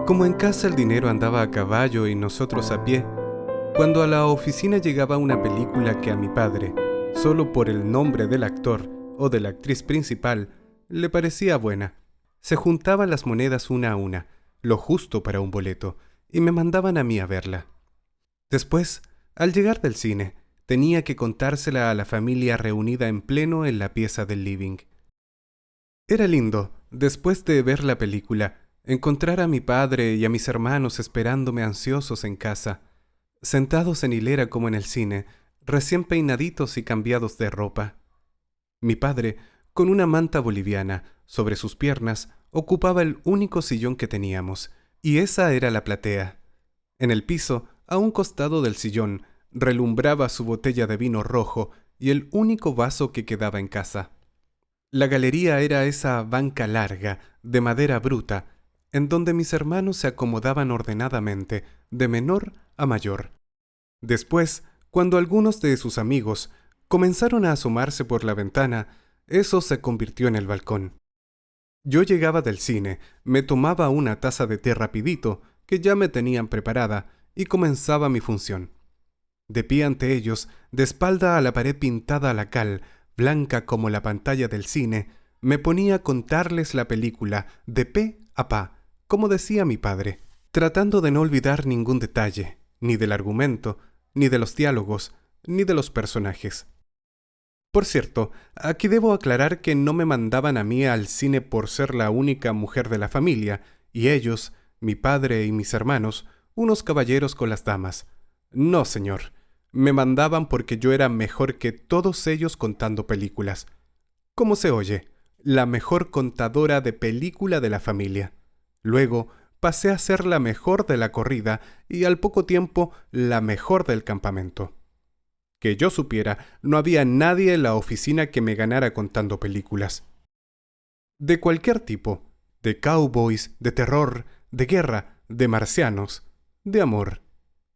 Como en casa el dinero andaba a caballo y nosotros a pie, cuando a la oficina llegaba una película que a mi padre, solo por el nombre del actor o de la actriz principal, le parecía buena, se juntaban las monedas una a una, lo justo para un boleto, y me mandaban a mí a verla. Después, al llegar del cine, tenía que contársela a la familia reunida en pleno en la pieza del living. Era lindo, después de ver la película, encontrar a mi padre y a mis hermanos esperándome ansiosos en casa, sentados en hilera como en el cine, recién peinaditos y cambiados de ropa. Mi padre, con una manta boliviana sobre sus piernas, ocupaba el único sillón que teníamos, y esa era la platea. En el piso, a un costado del sillón, relumbraba su botella de vino rojo y el único vaso que quedaba en casa. La galería era esa banca larga, de madera bruta, en donde mis hermanos se acomodaban ordenadamente, de menor a mayor. Después, cuando algunos de sus amigos comenzaron a asomarse por la ventana, eso se convirtió en el balcón. Yo llegaba del cine, me tomaba una taza de té rapidito, que ya me tenían preparada, y comenzaba mi función. De pie ante ellos, de espalda a la pared pintada a la cal, blanca como la pantalla del cine, me ponía a contarles la película de pe a pa, como decía mi padre, tratando de no olvidar ningún detalle, ni del argumento, ni de los diálogos, ni de los personajes. Por cierto, aquí debo aclarar que no me mandaban a mí al cine por ser la única mujer de la familia, y ellos, mi padre y mis hermanos, unos caballeros con las damas. No, señor. Me mandaban porque yo era mejor que todos ellos contando películas. ¿Cómo se oye? La mejor contadora de película de la familia. Luego pasé a ser la mejor de la corrida y al poco tiempo la mejor del campamento. Que yo supiera, no había nadie en la oficina que me ganara contando películas. De cualquier tipo, de cowboys, de terror, de guerra, de marcianos, de amor.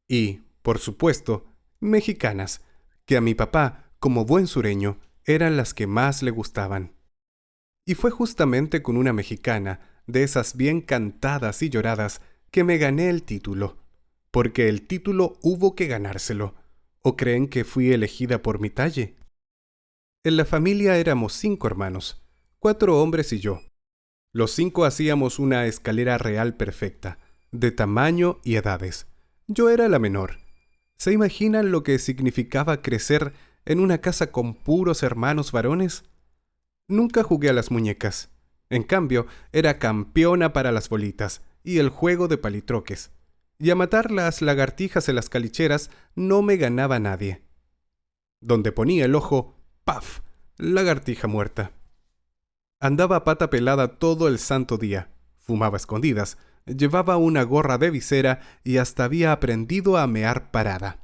Y, por supuesto, mexicanas, que a mi papá, como buen sureño, eran las que más le gustaban. Y fue justamente con una mexicana, de esas bien cantadas y lloradas, que me gané el título, porque el título hubo que ganárselo. ¿O creen que fui elegida por mi talle? En la familia éramos 5 hermanos, 4 hombres y yo. Los 5 hacíamos una escalera real perfecta, de tamaño y edades. Yo era la menor. ¿Se imaginan lo que significaba crecer en una casa con puros hermanos varones? Nunca jugué a las muñecas. En cambio, era campeona para las bolitas y el juego de palitroques. Y a matar las lagartijas en las calicheras no me ganaba nadie. Donde ponía el ojo, ¡paf!, lagartija muerta. Andaba a pata pelada todo el santo día, fumaba a escondidas, llevaba una gorra de visera y hasta había aprendido a mear parada.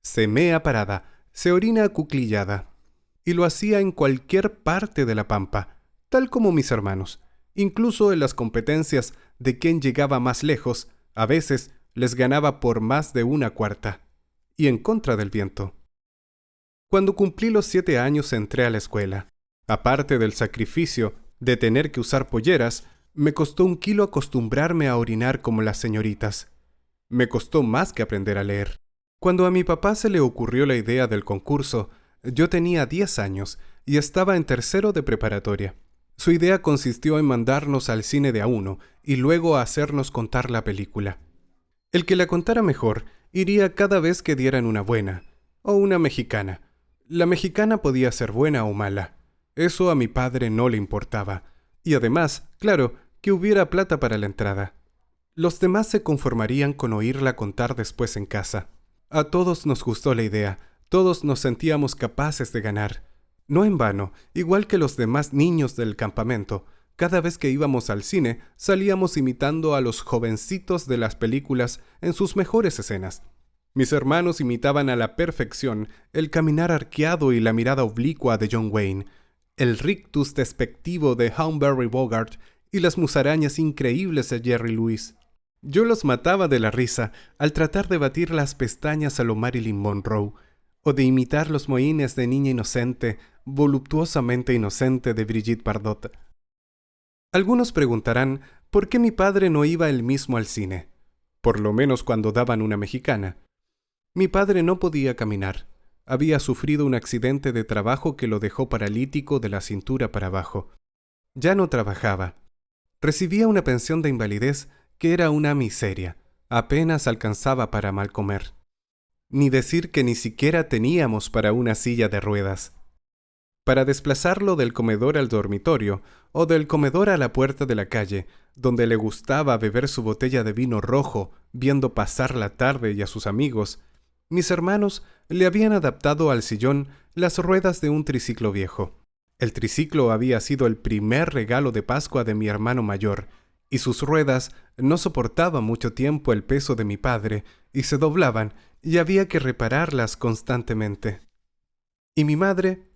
Se mea parada, se orina acuclillada. Y lo hacía en cualquier parte de la pampa, tal como mis hermanos. Incluso en las competencias de quién llegaba más lejos, a veces les ganaba por más de 1/4, y en contra del viento. Cuando cumplí los 7 años entré a la escuela. Aparte del sacrificio de tener que usar polleras, me costó 1 kilo acostumbrarme a orinar como las señoritas. Me costó más que aprender a leer. Cuando a mi papá se le ocurrió la idea del concurso, yo tenía 10 años y estaba en tercero de preparatoria. Su idea consistió en mandarnos al cine de a uno y luego a hacernos contar la película. El que la contara mejor iría cada vez que dieran una buena, o una mexicana. La mexicana podía ser buena o mala. Eso a mi padre no le importaba. Y además, claro, que hubiera plata para la entrada. Los demás se conformarían con oírla contar después en casa. A todos nos gustó la idea, todos nos sentíamos capaces de ganar. No en vano, igual que los demás niños del campamento, cada vez que íbamos al cine, salíamos imitando a los jovencitos de las películas en sus mejores escenas. Mis hermanos imitaban a la perfección el caminar arqueado y la mirada oblicua de John Wayne, el rictus despectivo de Humphrey Bogart y las musarañas increíbles de Jerry Lewis. Yo los mataba de la risa al tratar de batir las pestañas a lo Marilyn Monroe, o de imitar los mohines de niña inocente, voluptuosamente inocente de Brigitte Bardot. Algunos preguntarán ¿Por qué mi padre no iba él mismo al cine? Por lo menos cuando daban una mexicana. Mi padre no podía caminar. Había sufrido un accidente de trabajo que lo dejó paralítico de la cintura para abajo. Ya no trabajaba. Recibía una pensión de invalidez que era una miseria. Apenas alcanzaba para mal comer. Ni decir que ni siquiera teníamos para una silla de ruedas. Para desplazarlo del comedor al dormitorio o del comedor a la puerta de la calle, donde le gustaba beber su botella de vino rojo viendo pasar la tarde y a sus amigos, mis hermanos le habían adaptado al sillón las ruedas de un triciclo viejo. El triciclo había sido el primer regalo de Pascua de mi hermano mayor, y sus ruedas no soportaban mucho tiempo el peso de mi padre y se doblaban y había que repararlas constantemente. Y mi madre,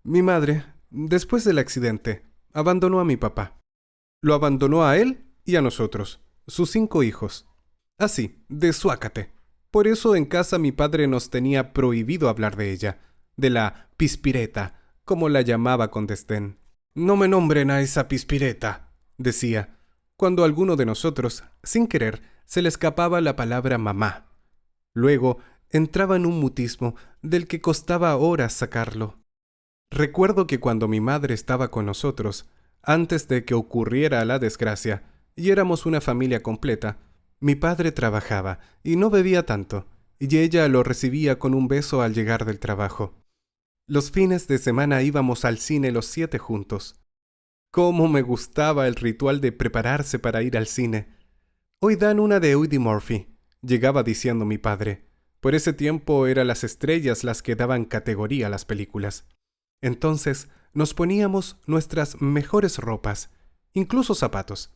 mi madre, después del accidente, abandonó a mi papá. Lo abandonó a él y a nosotros, sus 5 hijos. Así, de suácate. Por eso en casa mi padre nos tenía prohibido hablar de ella, de la pispireta, como la llamaba con desdén. No me nombren a esa pispireta, decía, cuando a alguno de nosotros, sin querer, se le escapaba la palabra mamá. Luego entraba en un mutismo del que costaba horas sacarlo. Recuerdo que cuando mi madre estaba con nosotros, antes de que ocurriera la desgracia, y éramos una familia completa, mi padre trabajaba y no bebía tanto, y ella lo recibía con un beso al llegar del trabajo. Los fines de semana íbamos al cine los 7 juntos. ¡Cómo me gustaba el ritual de prepararse para ir al cine! Hoy dan una de Eddie Murphy, llegaba diciendo mi padre. Por ese tiempo eran las estrellas las que daban categoría a las películas. Entonces nos poníamos nuestras mejores ropas, incluso zapatos.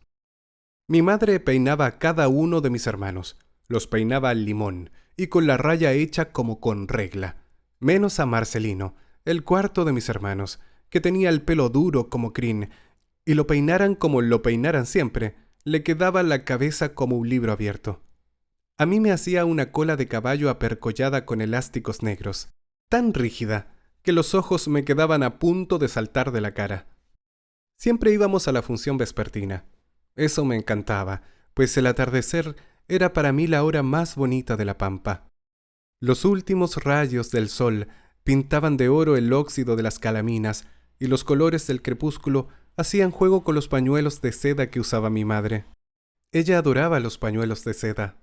Mi madre peinaba a cada uno de mis hermanos, los peinaba al limón y con la raya hecha como con regla, menos a Marcelino, el cuarto de mis hermanos, que tenía el pelo duro como crin, y lo peinaran como lo peinaran siempre, le quedaba la cabeza como un libro abierto. A mí me hacía una cola de caballo apercollada con elásticos negros, tan rígida que los ojos me quedaban a punto de saltar de la cara. Siempre íbamos a la función vespertina. Eso me encantaba, pues el atardecer era para mí la hora más bonita de la pampa. Los últimos rayos del sol pintaban de oro el óxido de las calaminas y los colores del crepúsculo hacían juego con los pañuelos de seda que usaba mi madre. Ella adoraba los pañuelos de seda.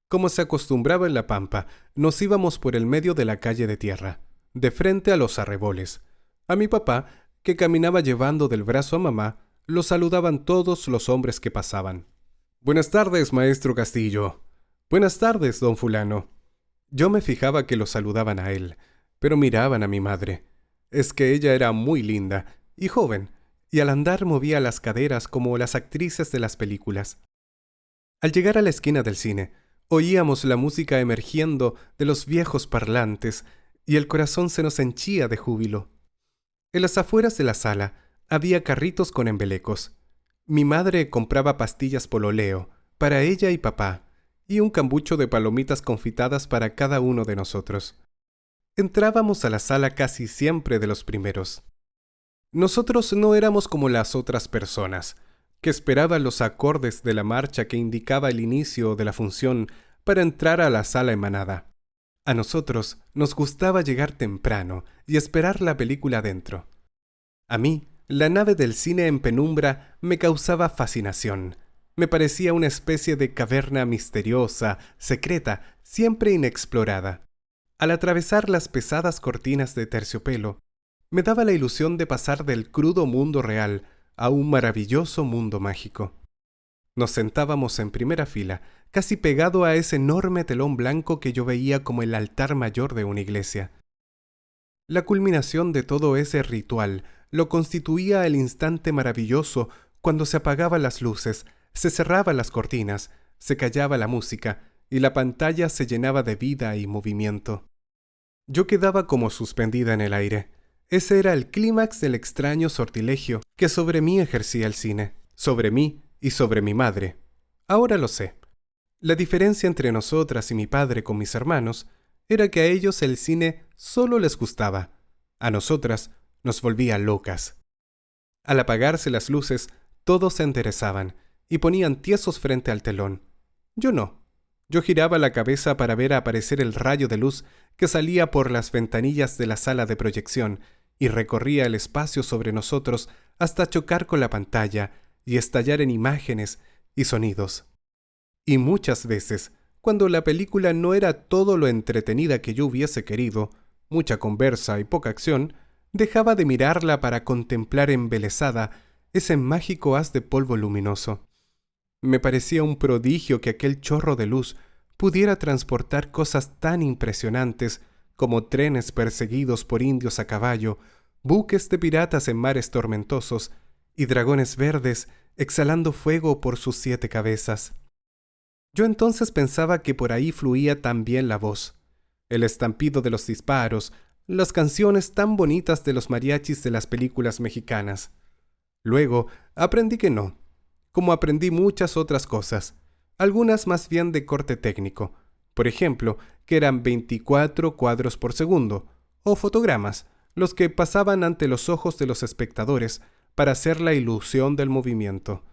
Como se acostumbraba en la pampa, nos íbamos por el medio de la calle de tierra, de frente a los arreboles. A mi papá, que caminaba llevando del brazo a mamá, lo saludaban todos los hombres que pasaban. «Buenas tardes, maestro Castillo». «Buenas tardes, don fulano». Yo me fijaba que lo saludaban a él, pero miraban a mi madre. Es que ella era muy linda y joven, y al andar movía las caderas como las actrices de las películas. Al llegar a la esquina del cine, oíamos la música emergiendo de los viejos parlantes, y el corazón se nos henchía de júbilo. En las afueras de la sala había carritos con embelecos. Mi madre compraba pastillas pololeo para ella y papá, y un cambucho de palomitas confitadas para cada uno de nosotros. Entrábamos a la sala casi siempre de los primeros. Nosotros no éramos como las otras personas, que esperaban los acordes de la marcha que indicaba el inicio de la función para entrar a la sala en manada. A nosotros nos gustaba llegar temprano y esperar la película dentro. A mí, la nave del cine en penumbra me causaba fascinación. Me parecía una especie de caverna misteriosa, secreta, siempre inexplorada. Al atravesar las pesadas cortinas de terciopelo, me daba la ilusión de pasar del crudo mundo real a un maravilloso mundo mágico. Nos sentábamos en primera fila, casi pegado a ese enorme telón blanco que yo veía como el altar mayor de una iglesia. La culminación de todo ese ritual lo constituía el instante maravilloso cuando se apagaban las luces, se cerraban las cortinas, se callaba la música y la pantalla se llenaba de vida y movimiento. Yo quedaba como suspendida en el aire. Ese era el clímax del extraño sortilegio que sobre mí ejercía el cine, sobre mí y sobre mi madre. Ahora lo sé. La diferencia entre nosotras y mi padre con mis hermanos era que a ellos el cine solo les gustaba, a nosotras nos volvía locas. Al apagarse las luces, todos se enderezaban y ponían tiesos frente al telón. Yo no. Yo giraba la cabeza para ver aparecer el rayo de luz que salía por las ventanillas de la sala de proyección y recorría el espacio sobre nosotros hasta chocar con la pantalla y estallar en imágenes y sonidos. Y muchas veces, cuando la película no era todo lo entretenida que yo hubiese querido, mucha conversa y poca acción, dejaba de mirarla para contemplar embelesada ese mágico haz de polvo luminoso. Me parecía un prodigio que aquel chorro de luz pudiera transportar cosas tan impresionantes como trenes perseguidos por indios a caballo, buques de piratas en mares tormentosos y dragones verdes exhalando fuego por sus 7 cabezas. Yo entonces pensaba que por ahí fluía también la voz, el estampido de los disparos, las canciones tan bonitas de los mariachis de las películas mexicanas. Luego aprendí que no, como aprendí muchas otras cosas, algunas más bien de corte técnico, por ejemplo, que eran 24 cuadros por segundo, o fotogramas, los que pasaban ante los ojos de los espectadores para hacer la ilusión del movimiento.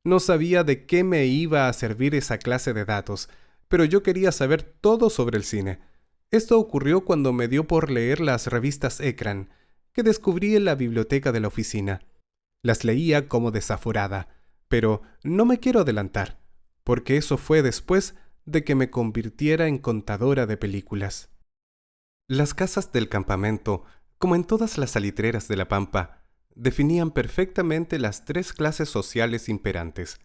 No sabía de qué me iba a servir esa clase de datos, pero yo quería saber todo sobre el cine. Esto ocurrió cuando me dio por leer las revistas Ekran, que descubrí en la biblioteca de la oficina. Las leía como desaforada, pero no me quiero adelantar, porque eso fue después de que me convirtiera en contadora de películas. Las casas del campamento, como en todas las salitreras de la Pampa, definían perfectamente las 3 clases sociales imperantes: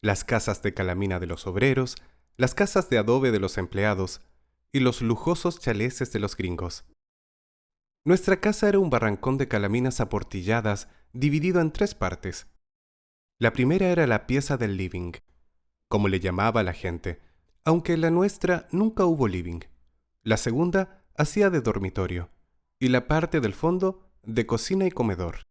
las casas de calamina de los obreros, las casas de adobe de los empleados y los lujosos chaleses de los gringos. Nuestra casa era un barrancón de calaminas aportilladas dividido en 3 partes. La primera era la pieza del living, como le llamaba la gente, aunque en la nuestra nunca hubo living. La segunda hacía de dormitorio y la parte del fondo de cocina y comedor.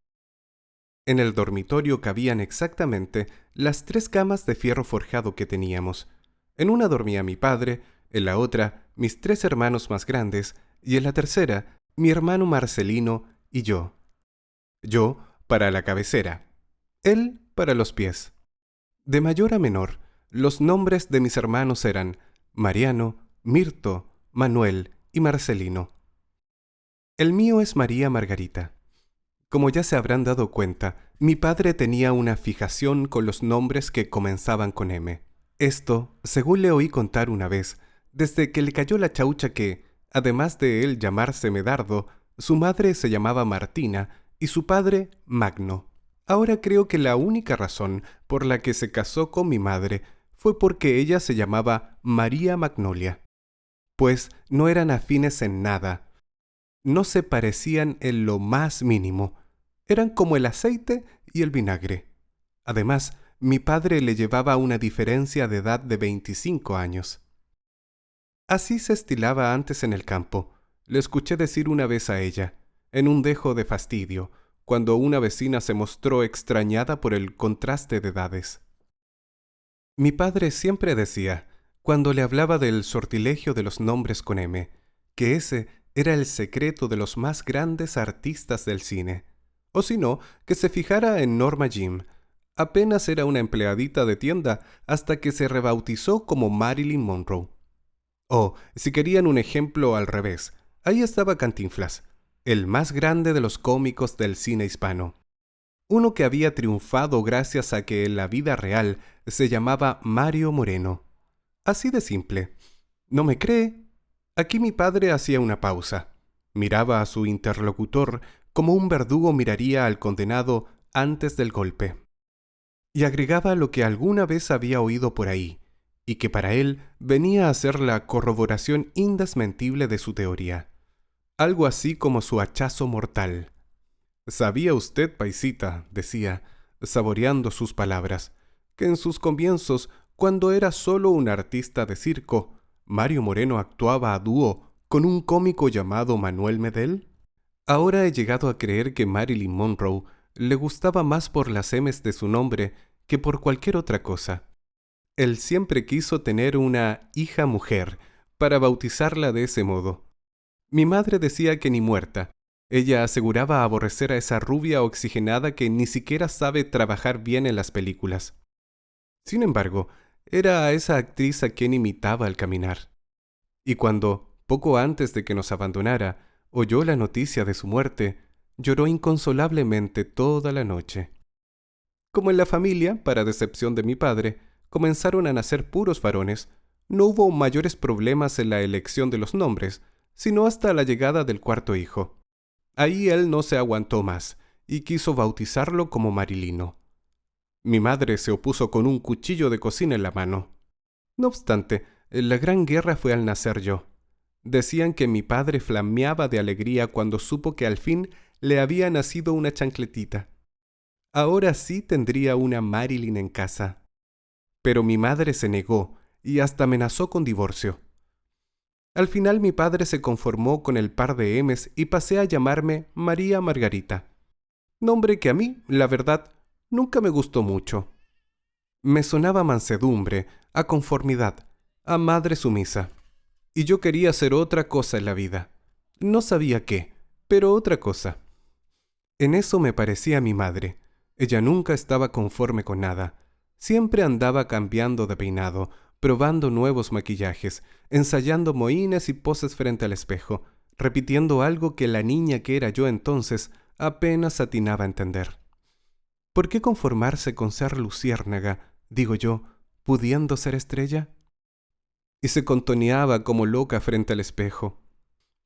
En el dormitorio cabían exactamente las 3 camas de fierro forjado que teníamos. En una dormía mi padre, en la otra mis 3 hermanos más grandes y en la tercera mi hermano Marcelino y yo. Yo para la cabecera, él para los pies. De mayor a menor, los nombres de mis hermanos eran Mariano, Mirto, Manuel y Marcelino. El mío es María Margarita. Como ya se habrán dado cuenta, mi padre tenía una fijación con los nombres que comenzaban con M. Esto, según le oí contar una vez, desde que le cayó la chaucha que, además de él llamarse Medardo, su madre se llamaba Martina y su padre Magno. Ahora creo que la única razón por la que se casó con mi madre fue porque ella se llamaba María Magnolia, pues no eran afines en nada. No se parecían en lo más mínimo. Eran como el aceite y el vinagre. Además, mi padre le llevaba una diferencia de edad de 25 años. Así se estilaba antes en el campo. Le escuché decir una vez a ella, en un dejo de fastidio, cuando una vecina se mostró extrañada por el contraste de edades. Mi padre siempre decía, cuando le hablaba del sortilegio de los nombres con M, que ese era el secreto de los más grandes artistas del cine. O si no, que se fijara en Norma Jean. Apenas era una empleadita de tienda hasta que se rebautizó como Marilyn Monroe. O, si querían un ejemplo al revés, ahí estaba Cantinflas, el más grande de los cómicos del cine hispano. Uno que había triunfado gracias a que en la vida real se llamaba Mario Moreno. Así de simple. ¿No me cree? Aquí mi padre hacía una pausa. Miraba a su interlocutor como un verdugo miraría al condenado antes del golpe. Y agregaba lo que alguna vez había oído por ahí, y que para él venía a ser la corroboración indesmentible de su teoría. Algo así como su hachazo mortal. «¿Sabía usted, paisita?», decía, saboreando sus palabras, «que en sus comienzos, cuando era solo un artista de circo, Mario Moreno actuaba a dúo con un cómico llamado Manuel Medel?» Ahora he llegado a creer que Marilyn Monroe le gustaba más por las M's de su nombre que por cualquier otra cosa. Él siempre quiso tener una hija mujer para bautizarla de ese modo. Mi madre decía que ni muerta, Ella aseguraba aborrecer a esa rubia oxigenada que ni siquiera sabe trabajar bien en las películas. Sin embargo, era a esa actriz a quien imitaba al caminar. Y cuando, poco antes de que nos abandonara, oyó la noticia de su muerte, lloró inconsolablemente toda la noche. Como en la familia, para decepción de mi padre, comenzaron a nacer puros varones, no hubo mayores problemas en la elección de los nombres, sino hasta la llegada del cuarto hijo. Ahí él no se aguantó más, y quiso bautizarlo como Marilino. Mi madre se opuso con un cuchillo de cocina en la mano. No obstante, la gran guerra fue al nacer yo. Decían que mi padre flameaba de alegría cuando supo que al fin le había nacido una chancletita. Ahora sí tendría una Marilyn en casa. Pero mi madre se negó y hasta amenazó con divorcio. Al final mi padre se conformó con el par de M's y pasé a llamarme María Margarita, nombre que a mí, la verdad, nunca me gustó mucho. Me sonaba a mansedumbre, a conformidad, a madre sumisa. Y yo quería hacer otra cosa en la vida. No sabía qué, pero otra cosa. En eso me parecía a mi madre. Ella nunca estaba conforme con nada. Siempre andaba cambiando de peinado, probando nuevos maquillajes, ensayando mohínes y poses frente al espejo, repitiendo algo que la niña que era yo entonces apenas atinaba a entender. ¿Por qué conformarse con ser luciérnaga, digo yo, pudiendo ser estrella? Y se contoneaba como loca frente al espejo.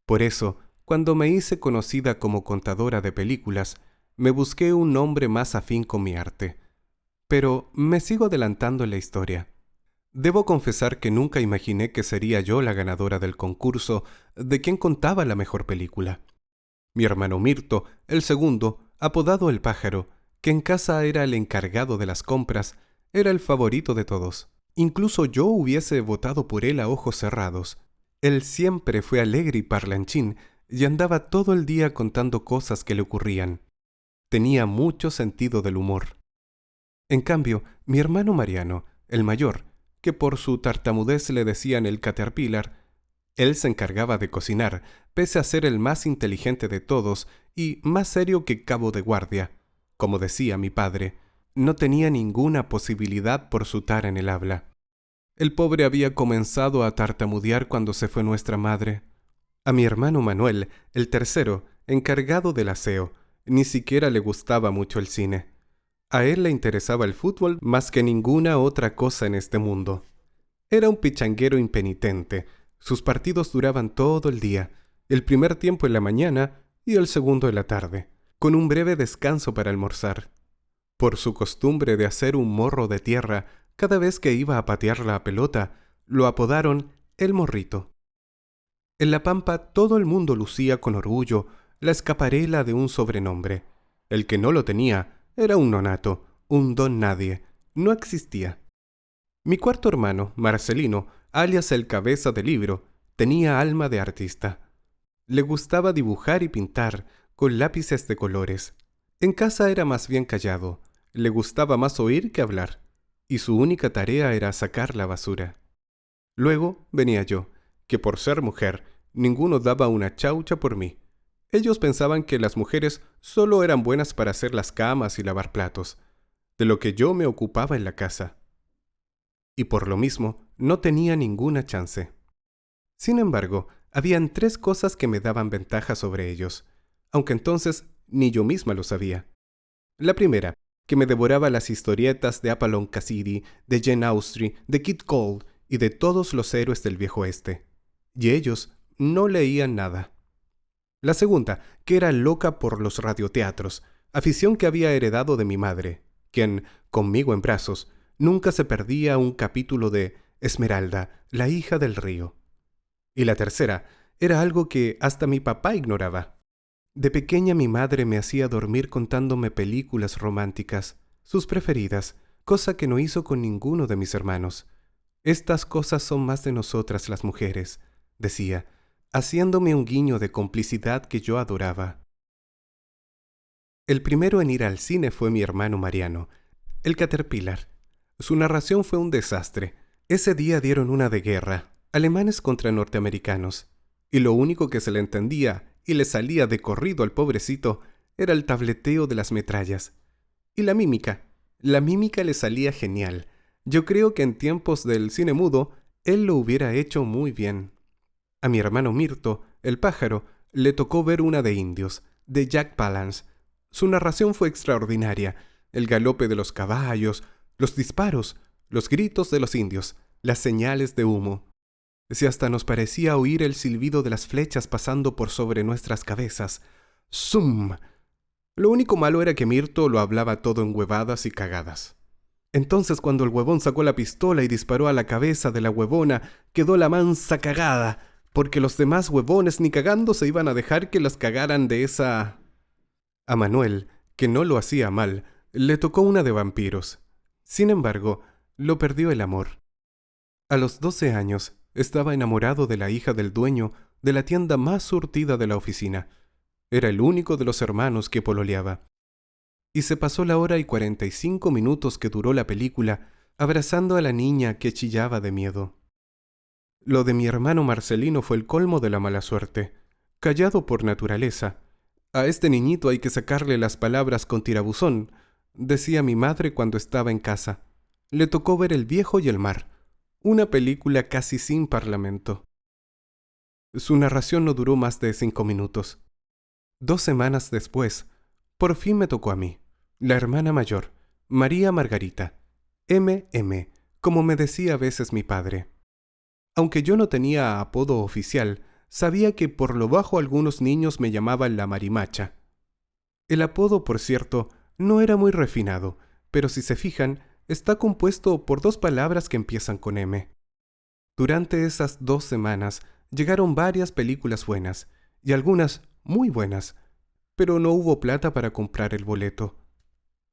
Por eso, cuando me hice conocida como contadora de películas, me busqué un nombre más afín con mi arte. Pero me sigo adelantando en la historia. Debo confesar que nunca imaginé que sería yo la ganadora del concurso de quien contaba la mejor película. Mi hermano Mirto, el segundo, apodado El Pájaro, que en casa era el encargado de las compras, era el favorito de todos. Incluso yo hubiese votado por él a ojos cerrados. Él siempre fue alegre y parlanchín y andaba todo el día contando cosas que le ocurrían. Tenía mucho sentido del humor. En cambio, mi hermano Mariano, el mayor, que por su tartamudez le decían el Caterpillar, él se encargaba de cocinar, pese a ser el más inteligente de todos y más serio que cabo de guardia. Como decía mi padre, no tenía ninguna posibilidad por su tara en el habla. El pobre había comenzado a tartamudear cuando se fue nuestra madre. A mi hermano Manuel, el tercero, encargado del aseo, ni siquiera le gustaba mucho el cine. A él le interesaba el fútbol más que ninguna otra cosa en este mundo. Era un pichanguero impenitente. Sus partidos duraban todo el día, el primer tiempo en la mañana y el segundo en la tarde, con un breve descanso para almorzar. Por su costumbre de hacer un morro de tierra cada vez que iba a patear la pelota, lo apodaron El Morrito. En la Pampa todo el mundo lucía con orgullo la escaparela de un sobrenombre. El que no lo tenía era un nonato, un don nadie, no existía. Mi cuarto hermano, Marcelino, alias el cabeza de libro, tenía alma de artista. Le gustaba dibujar y pintar con lápices de colores. En casa era más bien callado, le gustaba más oír que hablar, y su única tarea era sacar la basura. Luego venía yo, que por ser mujer, ninguno daba una chaucha por mí. Ellos pensaban que las mujeres solo eran buenas para hacer las camas y lavar platos, de lo que yo me ocupaba en la casa. Y por lo mismo, no tenía ninguna chance. Sin embargo, habían 3 cosas que me daban ventaja sobre ellos, aunque entonces ni yo misma lo sabía. La primera, que me devoraba las historietas de Apollon Cassidy, de Jane Austen, de Kit Cole y de todos los héroes del viejo oeste. Y ellos no leían nada. La segunda, que era loca por los radioteatros, afición que había heredado de mi madre, quien, conmigo en brazos, nunca se perdía un capítulo de Esmeralda, la hija del río. Y la tercera, era algo que hasta mi papá ignoraba. De pequeña mi madre me hacía dormir contándome películas románticas, sus preferidas, cosa que no hizo con ninguno de mis hermanos. Estas cosas son más de nosotras las mujeres, decía, haciéndome un guiño de complicidad que yo adoraba. El primero en ir al cine fue mi hermano Mariano, el Caterpillar. Su narración fue un desastre. Ese día dieron una de guerra, alemanes contra norteamericanos, y lo único que se le entendía y le salía de corrido al pobrecito era el tableteo de las metrallas. Y la mímica. La mímica le salía genial. Yo creo que en tiempos del cine mudo, él lo hubiera hecho muy bien. A mi hermano Mirto, el pájaro, le tocó ver una de indios, de Jack Palance. Su narración fue extraordinaria. El galope de los caballos, los disparos, los gritos de los indios, las señales de humo. Si hasta nos parecía oír el silbido de las flechas pasando por sobre nuestras cabezas. ¡Zum! Lo único malo era que Mirto lo hablaba todo en huevadas y cagadas. Entonces, cuando el huevón sacó la pistola y disparó a la cabeza de la huevona, quedó la mansa cagada, porque los demás huevones ni cagando se iban a dejar que las cagaran de esa... A Manuel, que no lo hacía mal, le tocó una de vampiros. Sin embargo, lo perdió el amor. A los 12 años, estaba enamorado de la hija del dueño de la tienda más surtida de la oficina. Era el único de los hermanos que pololeaba. Y se pasó la hora y 45 minutos que duró la película abrazando a la niña que chillaba de miedo. Lo de mi hermano Marcelino fue el colmo de la mala suerte. Callado por naturaleza. A este niñito hay que sacarle las palabras con tirabuzón, decía mi madre cuando estaba en casa. Le tocó ver El viejo y el mar, una película casi sin parlamento. Su narración no duró más de 5 minutos. 2 semanas después, por fin me tocó a mí, la hermana mayor, María Margarita, M.M., como me decía a veces mi padre. Aunque yo no tenía apodo oficial, sabía que por lo bajo algunos niños me llamaban la Marimacha. El apodo, por cierto, no era muy refinado, pero si se fijan, está compuesto por 2 palabras que empiezan con M. Durante esas 2 semanas llegaron varias películas buenas, y algunas muy buenas, pero no hubo plata para comprar el boleto.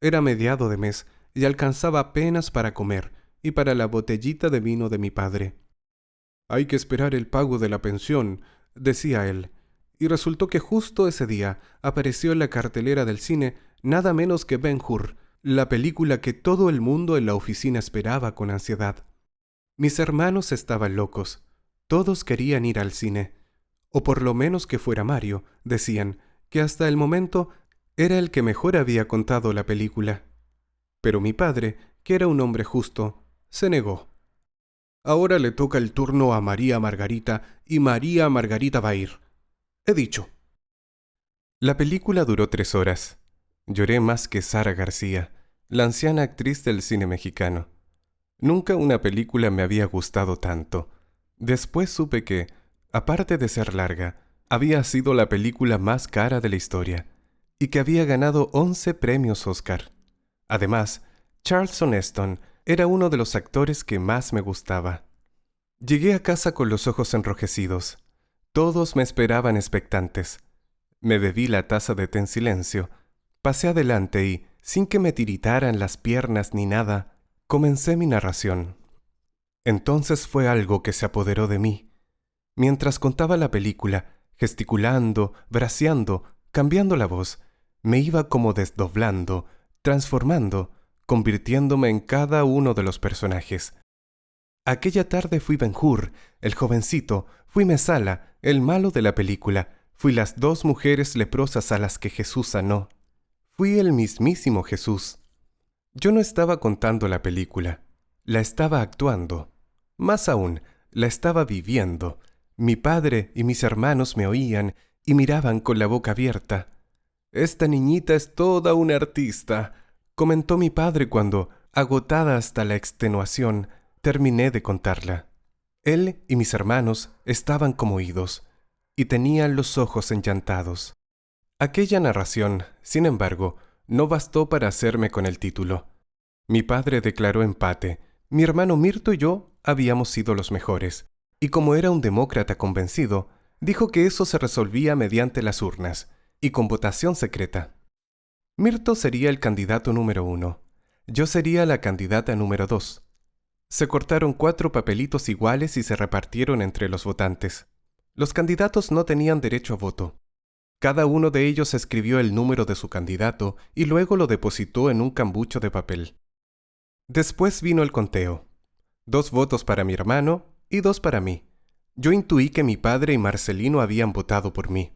Era mediado de mes y alcanzaba apenas para comer y para la botellita de vino de mi padre. «Hay que esperar el pago de la pensión», decía él, y resultó que justo ese día apareció en la cartelera del cine nada menos que Ben-Hur, la película que todo el mundo en la oficina esperaba con ansiedad. Mis hermanos estaban locos. Todos querían ir al cine. O por lo menos que fuera Mario, decían, que hasta el momento era el que mejor había contado la película. Pero mi padre, que era un hombre justo, se negó. «Ahora le toca el turno a María Margarita y María Margarita va a ir. He dicho». La película duró 3 horas. Lloré más que Sara García, la anciana actriz del cine mexicano. Nunca una película me había gustado tanto. Después supe que, aparte de ser larga, había sido la película más cara de la historia y que había ganado 11 premios Oscar. Además, Charlton Heston era uno de los actores que más me gustaba. Llegué a casa con los ojos enrojecidos. Todos me esperaban expectantes. Me bebí la taza de té en silencio, pasé adelante y, sin que me tiritaran las piernas ni nada, comencé mi narración. Entonces fue algo que se apoderó de mí. Mientras contaba la película, gesticulando, braceando, cambiando la voz, me iba como desdoblando, transformando, convirtiéndome en cada uno de los personajes. Aquella tarde fui Ben-Hur, el jovencito, fui Mesala, el malo de la película, fui las 2 mujeres leprosas a las que Jesús sanó. Fui el mismísimo Jesús. Yo no estaba contando la película, la estaba actuando. Más aún, la estaba viviendo. Mi padre y mis hermanos me oían y miraban con la boca abierta. «Esta niñita es toda una artista», comentó mi padre cuando, agotada hasta la extenuación, terminé de contarla. Él y mis hermanos estaban conmovidos y tenían los ojos enllantados. Aquella narración, sin embargo, no bastó para hacerme con el título. Mi padre declaró empate. Mi hermano Mirto y yo habíamos sido los mejores, y como era un demócrata convencido, dijo que eso se resolvía mediante las urnas y con votación secreta. Mirto sería el candidato número 1. Yo sería la candidata número 2. Se cortaron 4 papelitos iguales y se repartieron entre los votantes. Los candidatos no tenían derecho a voto. Cada uno de ellos escribió el número de su candidato y luego lo depositó en un cambucho de papel. Después vino el conteo. 2 votos para mi hermano y 2 para mí. Yo intuí que mi padre y Marcelino habían votado por mí.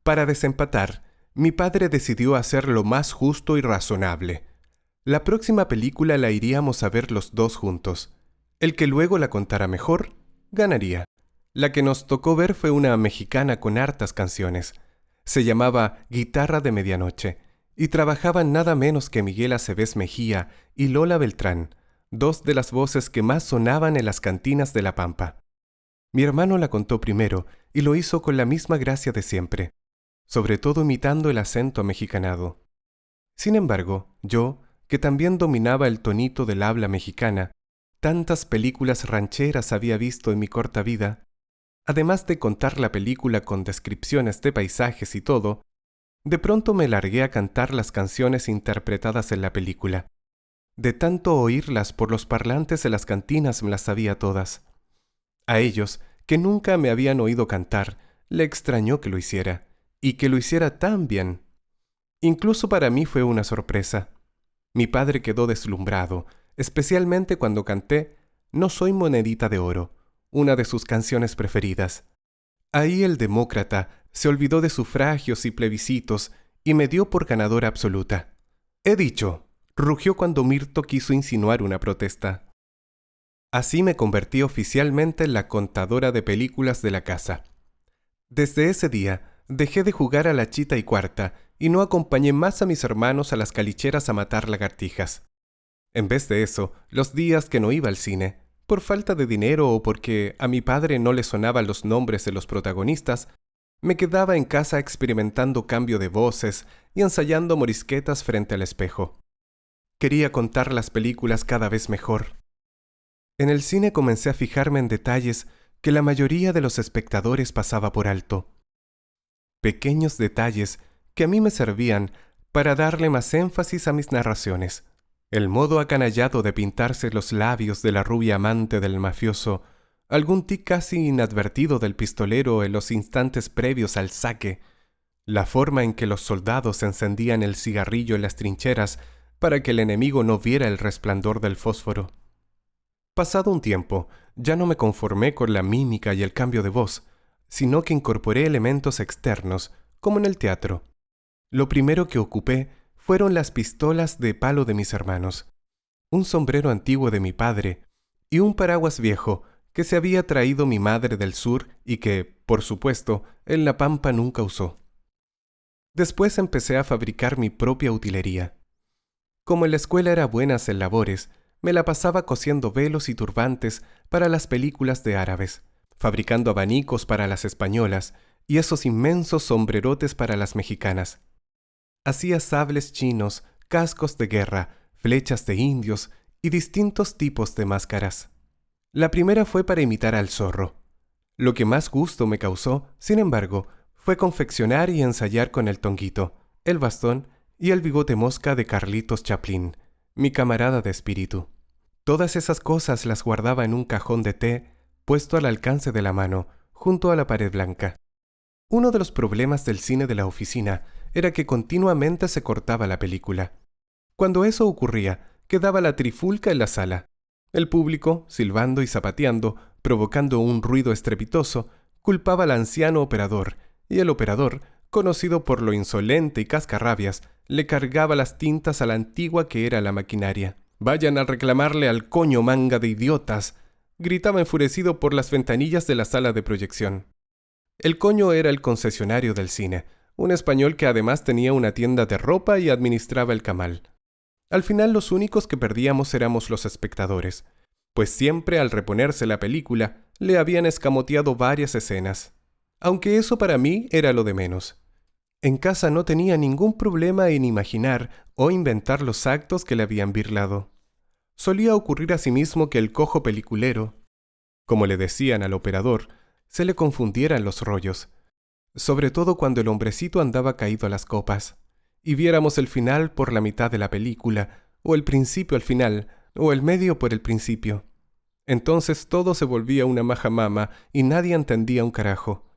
Para desempatar, mi padre decidió hacer lo más justo y razonable. La próxima película la iríamos a ver los dos juntos. El que luego la contara mejor, ganaría. La que nos tocó ver fue una mexicana con hartas canciones. Se llamaba Guitarra de Medianoche y trabajaban nada menos que Miguel Aceves Mejía y Lola Beltrán, dos de las voces que más sonaban en las cantinas de La Pampa. Mi hermano la contó primero y lo hizo con la misma gracia de siempre, sobre todo imitando el acento mexicanado. Sin embargo, yo, que también dominaba el tonito del habla mexicana, tantas películas rancheras había visto en mi corta vida, además de contar la película con descripciones de paisajes y todo, de pronto me largué a cantar las canciones interpretadas en la película. De tanto oírlas por los parlantes de las cantinas me las sabía todas. A ellos, que nunca me habían oído cantar, le extrañó que lo hiciera, y que lo hiciera tan bien. Incluso para mí fue una sorpresa. Mi padre quedó deslumbrado, especialmente cuando canté No soy monedita de oro, una de sus canciones preferidas. Ahí el demócrata se olvidó de sufragios y plebiscitos y me dio por ganadora absoluta. He dicho, rugió cuando Mirto quiso insinuar una protesta. Así me convertí oficialmente en la contadora de películas de la casa. Desde ese día dejé de jugar a la chita y cuarta y no acompañé más a mis hermanos a las calicheras a matar lagartijas. En vez de eso, los días que no iba al cine, por falta de dinero o porque a mi padre no le sonaban los nombres de los protagonistas, me quedaba en casa experimentando cambio de voces y ensayando morisquetas frente al espejo. Quería contar las películas cada vez mejor. En el cine comencé a fijarme en detalles que la mayoría de los espectadores pasaba por alto. Pequeños detalles que a mí me servían para darle más énfasis a mis narraciones. El modo acanallado de pintarse los labios de la rubia amante del mafioso, algún tic casi inadvertido del pistolero en los instantes previos al saque, la forma en que los soldados encendían el cigarrillo en las trincheras para que el enemigo no viera el resplandor del fósforo. Pasado un tiempo, ya no me conformé con la mímica y el cambio de voz, sino que incorporé elementos externos, como en el teatro. Lo primero que ocupé fueron las pistolas de palo de mis hermanos, un sombrero antiguo de mi padre y un paraguas viejo que se había traído mi madre del sur y que, por supuesto, en La Pampa nunca usó. Después empecé a fabricar mi propia utilería. Como en la escuela era buenas en labores, me la pasaba cosiendo velos y turbantes para las películas de árabes, fabricando abanicos para las españolas y esos inmensos sombrerotes para las mexicanas. Hacía sables chinos, cascos de guerra, flechas de indios y distintos tipos de máscaras. La primera fue para imitar al zorro. Lo que más gusto me causó, sin embargo, fue confeccionar y ensayar con el tonguito, el bastón y el bigote mosca de Carlitos Chaplin, mi camarada de espíritu. Todas esas cosas las guardaba en un cajón de té puesto al alcance de la mano, junto a la pared blanca. Uno de los problemas del cine de la oficina era que continuamente se cortaba la película. Cuando eso ocurría, quedaba la trifulca en la sala. El público, silbando y zapateando, provocando un ruido estrepitoso, culpaba al anciano operador, y el operador, conocido por lo insolente y cascarrabias, le cargaba las tintas a la antigua que era la maquinaria. «Vayan a reclamarle al coño manga de idiotas», gritaba enfurecido por las ventanillas de la sala de proyección. El coño era el concesionario del cine, un español que además tenía una tienda de ropa y administraba el camal. Al final los únicos que perdíamos éramos los espectadores, pues siempre al reponerse la película le habían escamoteado varias escenas. Aunque eso para mí era lo de menos. En casa no tenía ningún problema en imaginar o inventar los actos que le habían birlado. Solía ocurrir asimismo que el cojo peliculero, como le decían al operador, se le confundieran los rollos, sobre todo cuando el hombrecito andaba caído a las copas, y viéramos el final por la mitad de la película, o el principio al final, o el medio por el principio. Entonces todo se volvía una majamama y nadie entendía un carajo.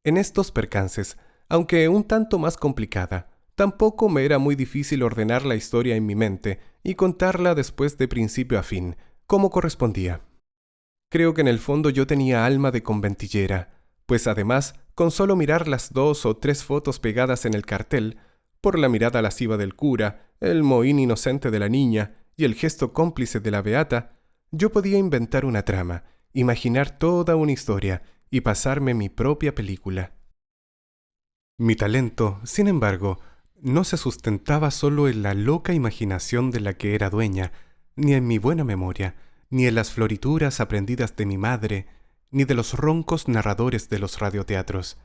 En estos percances, aunque un tanto más complicada, tampoco me era muy difícil ordenar la historia en mi mente y contarla después de principio a fin, como correspondía. Creo que en el fondo yo tenía alma de conventillera, pues además, con solo mirar las 2 o 3 fotos pegadas en el cartel, por la mirada lasciva del cura, el mohín inocente de la niña y el gesto cómplice de la beata, yo podía inventar una trama, imaginar toda una historia y pasarme mi propia película. Mi talento, sin embargo, no se sustentaba solo en la loca imaginación de la que era dueña, ni en mi buena memoria, ni en las florituras aprendidas de mi madre, ni de los roncos narradores de los radioteatros.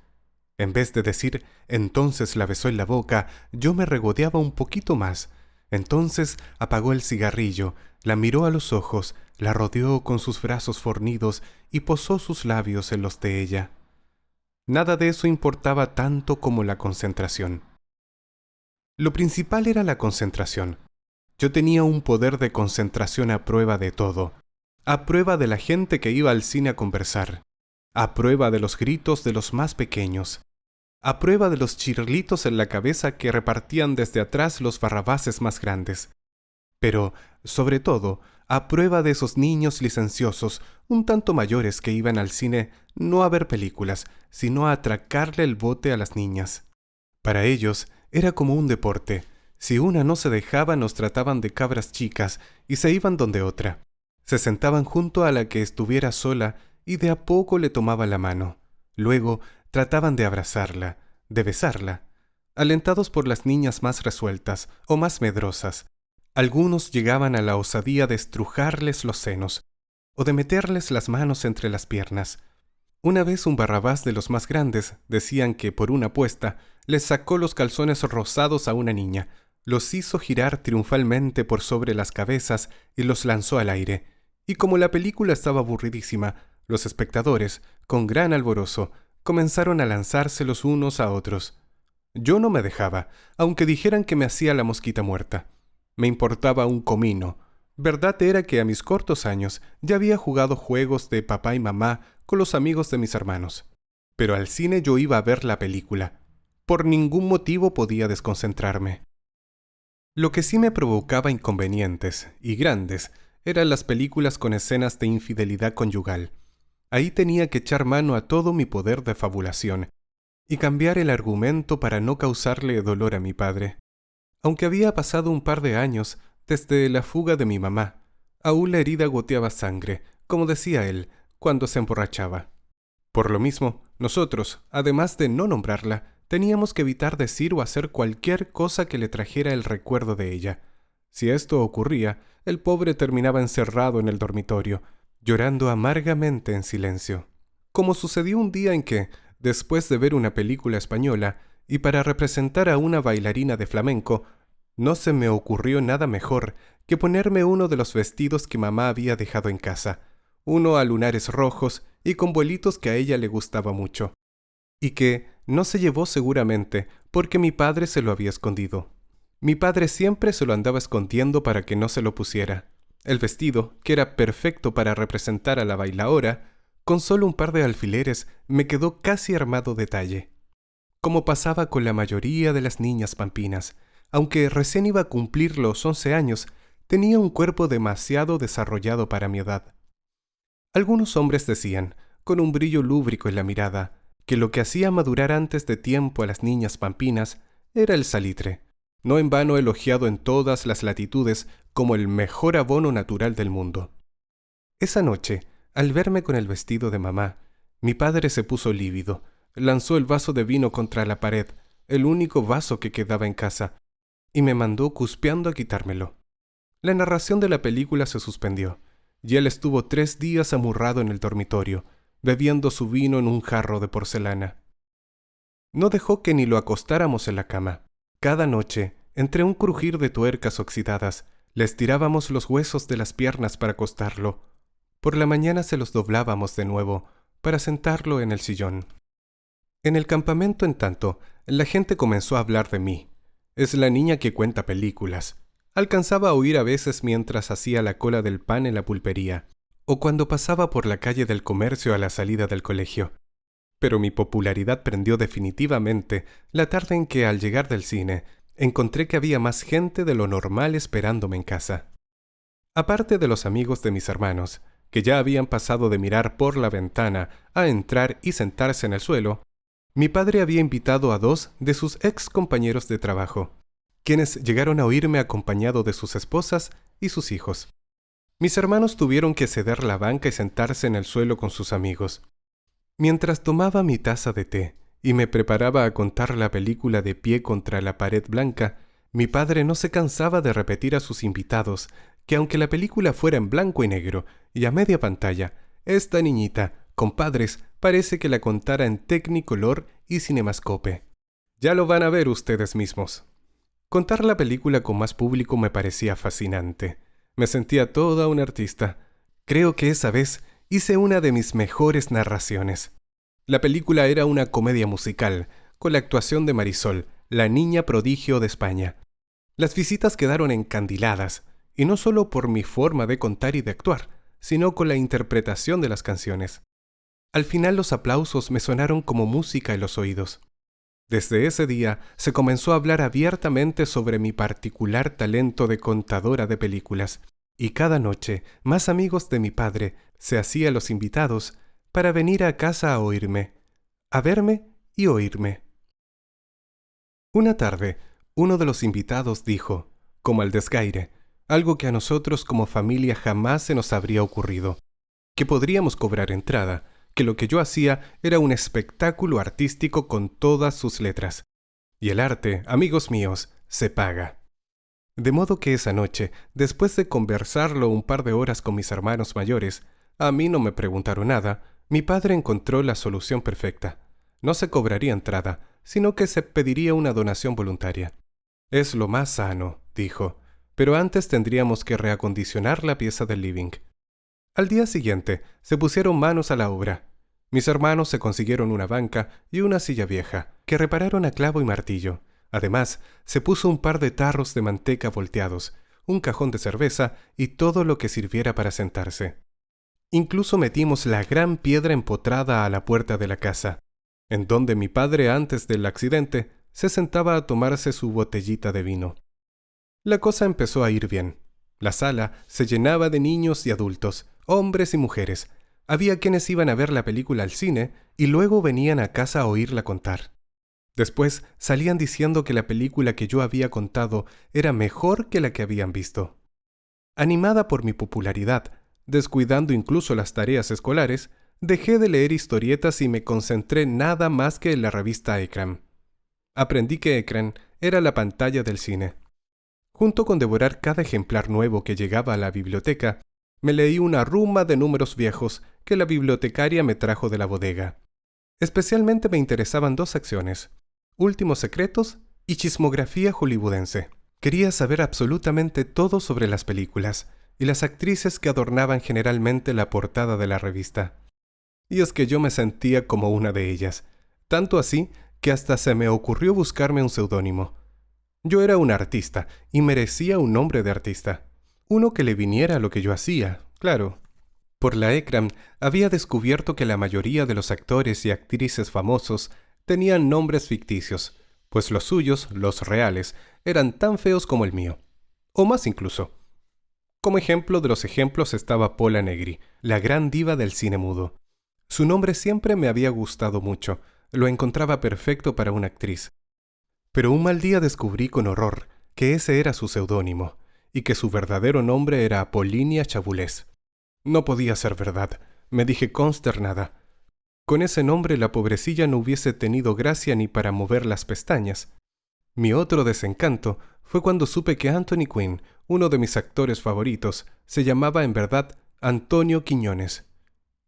En vez de decir, entonces la besó en la boca, yo me regodeaba un poquito más. Entonces apagó el cigarrillo, la miró a los ojos, la rodeó con sus brazos fornidos y posó sus labios en los de ella. Nada de eso importaba tanto como la concentración. Lo principal era la concentración. Yo tenía un poder de concentración a prueba de todo, a prueba de la gente que iba al cine a conversar, a prueba de los gritos de los más pequeños, a prueba de los chirlitos en la cabeza que repartían desde atrás los barrabases más grandes. Pero, sobre todo, a prueba de esos niños licenciosos, un tanto mayores que iban al cine no a ver películas, sino a atracarle el bote a las niñas. Para ellos era como un deporte. Si una no se dejaba, nos trataban de cabras chicas y se iban donde otra. Se sentaban junto a la que estuviera sola y de a poco le tomaban la mano. Luego trataban de abrazarla, de besarla, alentados por las niñas más resueltas o más medrosas. Algunos llegaban a la osadía de estrujarles los senos o de meterles las manos entre las piernas. Una vez un barrabás de los más grandes decían que por una apuesta les sacó los calzones rosados a una niña, los hizo girar triunfalmente por sobre las cabezas y los lanzó al aire. Y como la película estaba aburridísima, los espectadores, con gran alborozo, comenzaron a lanzarse los unos a otros. Yo no me dejaba, aunque dijeran que me hacía la mosquita muerta. Me importaba un comino. Verdad era que a mis cortos años ya había jugado juegos de papá y mamá con los amigos de mis hermanos. Pero al cine yo iba a ver la película. Por ningún motivo podía desconcentrarme. Lo que sí me provocaba inconvenientes, y grandes, eran las películas con escenas de infidelidad conyugal. Ahí tenía que echar mano a todo mi poder de fabulación y cambiar el argumento para no causarle dolor a mi padre. Aunque había pasado un par de años desde la fuga de mi mamá, aún la herida goteaba sangre, como decía él, cuando se emborrachaba. Por lo mismo, nosotros, además de no nombrarla, teníamos que evitar decir o hacer cualquier cosa que le trajera el recuerdo de ella. Si esto ocurría, el pobre terminaba encerrado en el dormitorio, llorando amargamente en silencio. Como sucedió un día en que, después de ver una película española, y para representar a una bailarina de flamenco, no se me ocurrió nada mejor que ponerme uno de los vestidos que mamá había dejado en casa, uno a lunares rojos y con vuelitos que a ella le gustaba mucho, y que no se llevó seguramente porque mi padre se lo había escondido. Mi padre siempre se lo andaba escondiendo para que no se lo pusiera. El vestido, que era perfecto para representar a la bailaora, con solo un par de alfileres me quedó casi armado de talle. Como pasaba con la mayoría de las niñas pampinas, aunque recién iba a cumplir los 11 años, tenía un cuerpo demasiado desarrollado para mi edad. Algunos hombres decían, con un brillo lúbrico en la mirada, que lo que hacía madurar antes de tiempo a las niñas pampinas era el salitre, no en vano elogiado en todas las latitudes como el mejor abono natural del mundo. Esa noche, al verme con el vestido de mamá, mi padre se puso lívido, lanzó el vaso de vino contra la pared, el único vaso que quedaba en casa, y me mandó cuspeando a quitármelo. La narración de la película se suspendió, y él estuvo 3 días amurrado en el dormitorio, bebiendo su vino en un jarro de porcelana. No dejó que ni lo acostáramos en la cama. Cada noche, entre un crujir de tuercas oxidadas, le estirábamos los huesos de las piernas para acostarlo. Por la mañana se los doblábamos de nuevo, para sentarlo en el sillón. En el campamento, en tanto, la gente comenzó a hablar de mí. Es la niña que cuenta películas. Alcanzaba a oír a veces mientras hacía la cola del pan en la pulpería, o cuando pasaba por la calle del comercio a la salida del colegio. Pero mi popularidad prendió definitivamente la tarde en que, al llegar del cine, encontré que había más gente de lo normal esperándome en casa. Aparte de los amigos de mis hermanos, que ya habían pasado de mirar por la ventana a entrar y sentarse en el suelo, mi padre había invitado a 2 de sus ex compañeros de trabajo, quienes llegaron a oírme acompañado de sus esposas y sus hijos. Mis hermanos tuvieron que ceder la banca y sentarse en el suelo con sus amigos. Mientras tomaba mi taza de té y me preparaba a contar la película de pie contra la pared blanca, mi padre no se cansaba de repetir a sus invitados que aunque la película fuera en blanco y negro y a media pantalla, esta niñita, compadres, parece que la contara en Technicolor y Cinemascope. Ya lo van a ver ustedes mismos. Contar la película con más público me parecía fascinante. Me sentía toda una artista. Creo que esa vez hice una de mis mejores narraciones. La película era una comedia musical, con la actuación de Marisol, la niña prodigio de España. Las visitas quedaron encandiladas, y no solo por mi forma de contar y de actuar, sino con la interpretación de las canciones. Al final los aplausos me sonaron como música en los oídos. Desde ese día se comenzó a hablar abiertamente sobre mi particular talento de contadora de películas, y cada noche más amigos de mi padre se hacían los invitados para venir a casa a oírme, a verme y oírme. Una tarde, uno de los invitados dijo, como al desgaire, algo que a nosotros como familia jamás se nos habría ocurrido, que podríamos cobrar entrada, que lo que yo hacía era un espectáculo artístico con todas sus letras. Y el arte, amigos míos, se paga. De modo que esa noche, después de conversarlo un par de horas con mis hermanos mayores, a mí no me preguntaron nada, mi padre encontró la solución perfecta. No se cobraría entrada, sino que se pediría una donación voluntaria. Es lo más sano, dijo, pero antes tendríamos que reacondicionar la pieza del living. Al día siguiente, se pusieron manos a la obra. Mis hermanos se consiguieron una banca y una silla vieja, que repararon a clavo y martillo. Además, se puso un par de tarros de manteca volteados, un cajón de cerveza y todo lo que sirviera para sentarse. Incluso metimos la gran piedra empotrada a la puerta de la casa, en donde mi padre antes del accidente se sentaba a tomarse su botellita de vino. La cosa empezó a ir bien. La sala se llenaba de niños y adultos, hombres y mujeres. Había quienes iban a ver la película al cine y luego venían a casa a oírla contar. Después salían diciendo que la película que yo había contado era mejor que la que habían visto. Animada por mi popularidad, descuidando incluso las tareas escolares, dejé de leer historietas y me concentré nada más que en la revista Ekran. Aprendí que Ekran era la pantalla del cine. Junto con devorar cada ejemplar nuevo que llegaba a la biblioteca, me leí una ruma de números viejos que la bibliotecaria me trajo de la bodega. Especialmente me interesaban 2 secciones: Últimos secretos y chismografía hollywoodense. Quería saber absolutamente todo sobre las películas y las actrices que adornaban generalmente la portada de la revista. Y es que yo me sentía como una de ellas, tanto así que hasta se me ocurrió buscarme un seudónimo. Yo era un artista y merecía un nombre de artista. Uno que le viniera a lo que yo hacía, claro. Por la Ekran había descubierto que la mayoría de los actores y actrices famosos tenían nombres ficticios, pues los suyos, los reales, eran tan feos como el mío. O más incluso. Como ejemplo de los ejemplos estaba Pola Negri, la gran diva del cine mudo. Su nombre siempre me había gustado mucho, lo encontraba perfecto para una actriz. Pero un mal día descubrí con horror que ese era su seudónimo, y que su verdadero nombre era Apollinia Chabulés. No podía ser verdad, me dije consternada. Con ese nombre la pobrecilla no hubiese tenido gracia ni para mover las pestañas. Mi otro desencanto fue cuando supe que Anthony Quinn, uno de mis actores favoritos, se llamaba en verdad Antonio Quiñones.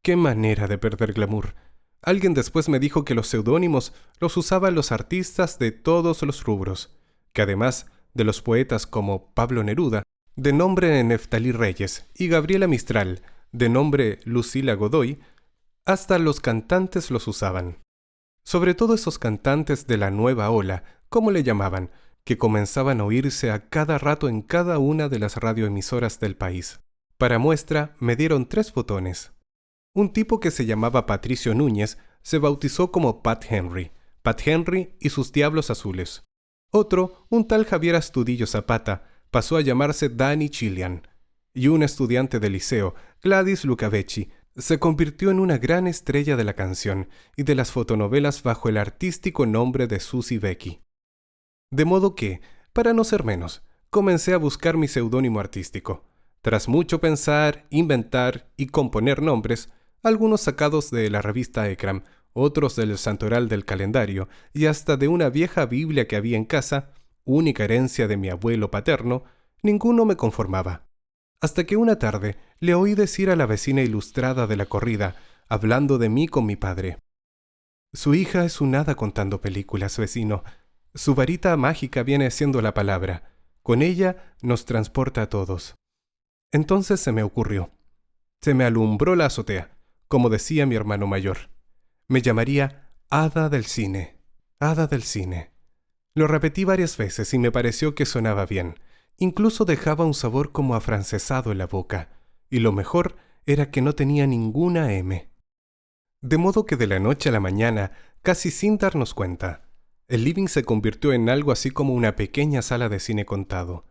¡Qué manera de perder glamour! Alguien después me dijo que los seudónimos los usaban los artistas de todos los rubros, que además de los poetas como Pablo Neruda, de nombre Neftalí Reyes, y Gabriela Mistral, de nombre Lucila Godoy, hasta los cantantes los usaban. Sobre todo esos cantantes de la nueva ola, como le llamaban, que comenzaban a oírse a cada rato en cada una de las radioemisoras del país. Para muestra me dieron 3 fotones. Un tipo que se llamaba Patricio Núñez se bautizó como Pat Henry y sus Diablos Azules. Otro, un tal Javier Astudillo Zapata, pasó a llamarse Danny Chilean. y un estudiante de liceo, Gladys Lucavecchi, se convirtió en una gran estrella de la canción y de las fotonovelas bajo el artístico nombre de Susie Becky. De modo que, para no ser menos, comencé a buscar mi seudónimo artístico. Tras mucho pensar, inventar y componer nombres, algunos sacados de la revista Ekram, otros del santoral del calendario y hasta de una vieja Biblia que había en casa, única herencia de mi abuelo paterno, ninguno me conformaba. Hasta que una tarde le oí decir a la vecina ilustrada de la corrida, hablando de mí con mi padre: «Su hija es un hada contando películas, vecino. Su varita mágica viene siendo la palabra. Con ella nos transporta a todos». Entonces se me ocurrió. Se me alumbró la azotea, como decía mi hermano mayor. Me llamaría Hada del Cine. Hada del Cine. Lo repetí varias veces y me pareció que sonaba bien. Incluso dejaba un sabor como afrancesado en la boca. Y lo mejor era que no tenía ninguna M. De modo que de la noche a la mañana, casi sin darnos cuenta, el living se convirtió en algo así como una pequeña sala de cine contado.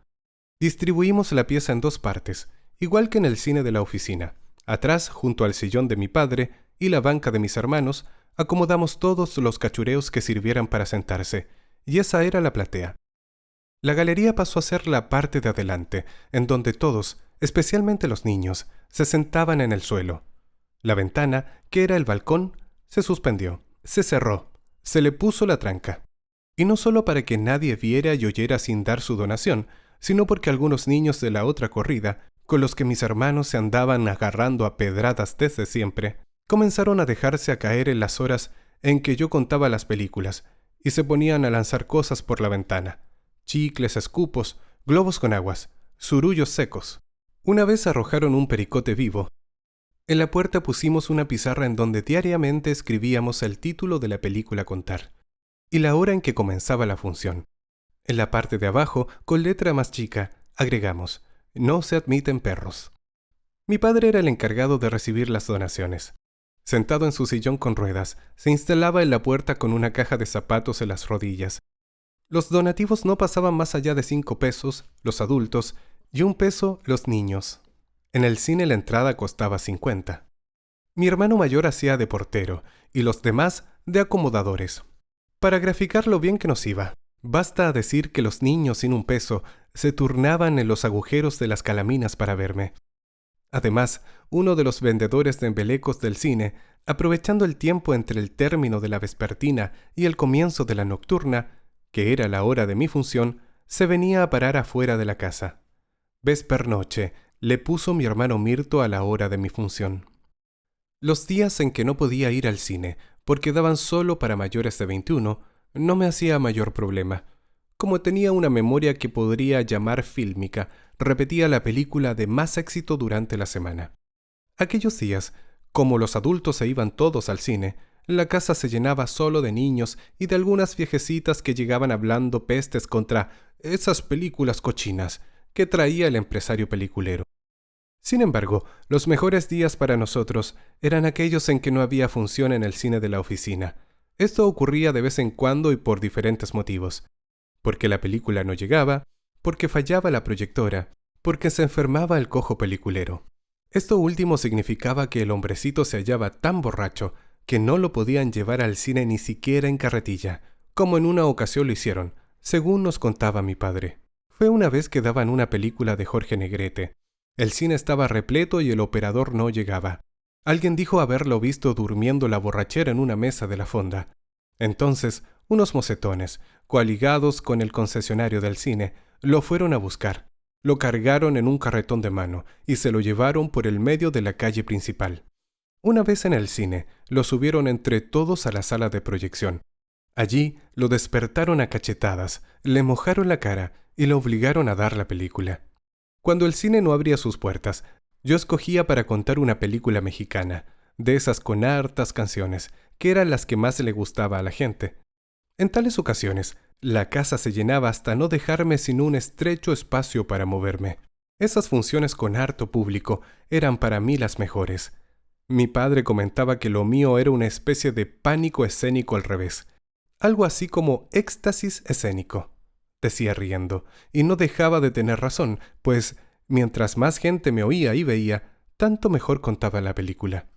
Distribuimos la pieza en dos partes, igual que en el cine de la oficina. Atrás, junto al sillón de mi padre y la banca de mis hermanos, acomodamos todos los cachureos que sirvieran para sentarse, y esa era la platea. La galería pasó a ser la parte de adelante, en donde todos, especialmente los niños, se sentaban en el suelo. La ventana, que era el balcón, se suspendió, se cerró, se le puso la tranca. Y no solo para que nadie viera y oyera sin dar su donación, sino porque algunos niños de la otra corrida, con los que mis hermanos se andaban agarrando a pedradas desde siempre, comenzaron a dejarse a caer en las horas en que yo contaba las películas, y se ponían a lanzar cosas por la ventana: chicles, escupos, globos con aguas, zurullos secos. Una vez arrojaron un pericote vivo. En la puerta pusimos una pizarra en donde diariamente escribíamos el título de la película a contar y la hora en que comenzaba la función. En la parte de abajo, con letra más chica, agregamos: «No se admiten perros». Mi padre era el encargado de recibir las donaciones. Sentado en su sillón con ruedas, se instalaba en la puerta con una caja de zapatos en las rodillas. Los donativos no pasaban más allá de 5 pesos, los adultos, y 1 peso, los niños. En el cine la entrada costaba 50. Mi hermano mayor hacía de portero, y los demás de acomodadores. Para graficar lo bien que nos iba, basta decir que los niños sin 1 peso se turnaban en los agujeros de las calaminas para verme. Además, uno de los vendedores de embelecos del cine, aprovechando el tiempo entre el término de la vespertina y el comienzo de la nocturna, que era la hora de mi función, se venía a parar afuera de la casa. Vespernoche le puso mi hermano Mirto a la hora de mi función. Los días en que no podía ir al cine, porque daban solo para mayores de 21, no me hacía mayor problema. Como tenía una memoria que podría llamar fílmica, repetía la película de más éxito durante la semana. Aquellos días, como los adultos se iban todos al cine, la casa se llenaba solo de niños y de algunas viejecitas que llegaban hablando pestes contra esas películas cochinas que traía el empresario peliculero. Sin embargo, los mejores días para nosotros eran aquellos en que no había función en el cine de la oficina. Esto ocurría de vez en cuando y por diferentes motivos. Porque la película no llegaba, porque fallaba la proyectora, porque se enfermaba el cojo peliculero. Esto último significaba que el hombrecito se hallaba tan borracho que no lo podían llevar al cine ni siquiera en carretilla, como en una ocasión lo hicieron, según nos contaba mi padre. Fue una vez que daban una película de Jorge Negrete. El cine estaba repleto y el operador no llegaba. Alguien dijo haberlo visto durmiendo la borrachera en una mesa de la fonda. Entonces, unos mocetones, coaligados con el concesionario del cine, lo fueron a buscar. Lo cargaron en un carretón de mano y se lo llevaron por el medio de la calle principal. Una vez en el cine, lo subieron entre todos a la sala de proyección. Allí lo despertaron a cachetadas, le mojaron la cara y lo obligaron a dar la película. Cuando el cine no abría sus puertas, yo escogía para contar una película mexicana, de esas con hartas canciones, que eran las que más le gustaba a la gente. En tales ocasiones, la casa se llenaba hasta no dejarme sin un estrecho espacio para moverme. Esas funciones con harto público eran para mí las mejores. Mi padre comentaba que lo mío era una especie de pánico escénico al revés. Algo así como éxtasis escénico, decía riendo, y no dejaba de tener razón, pues Mientras más gente me oía y veía, tanto mejor contaba la película.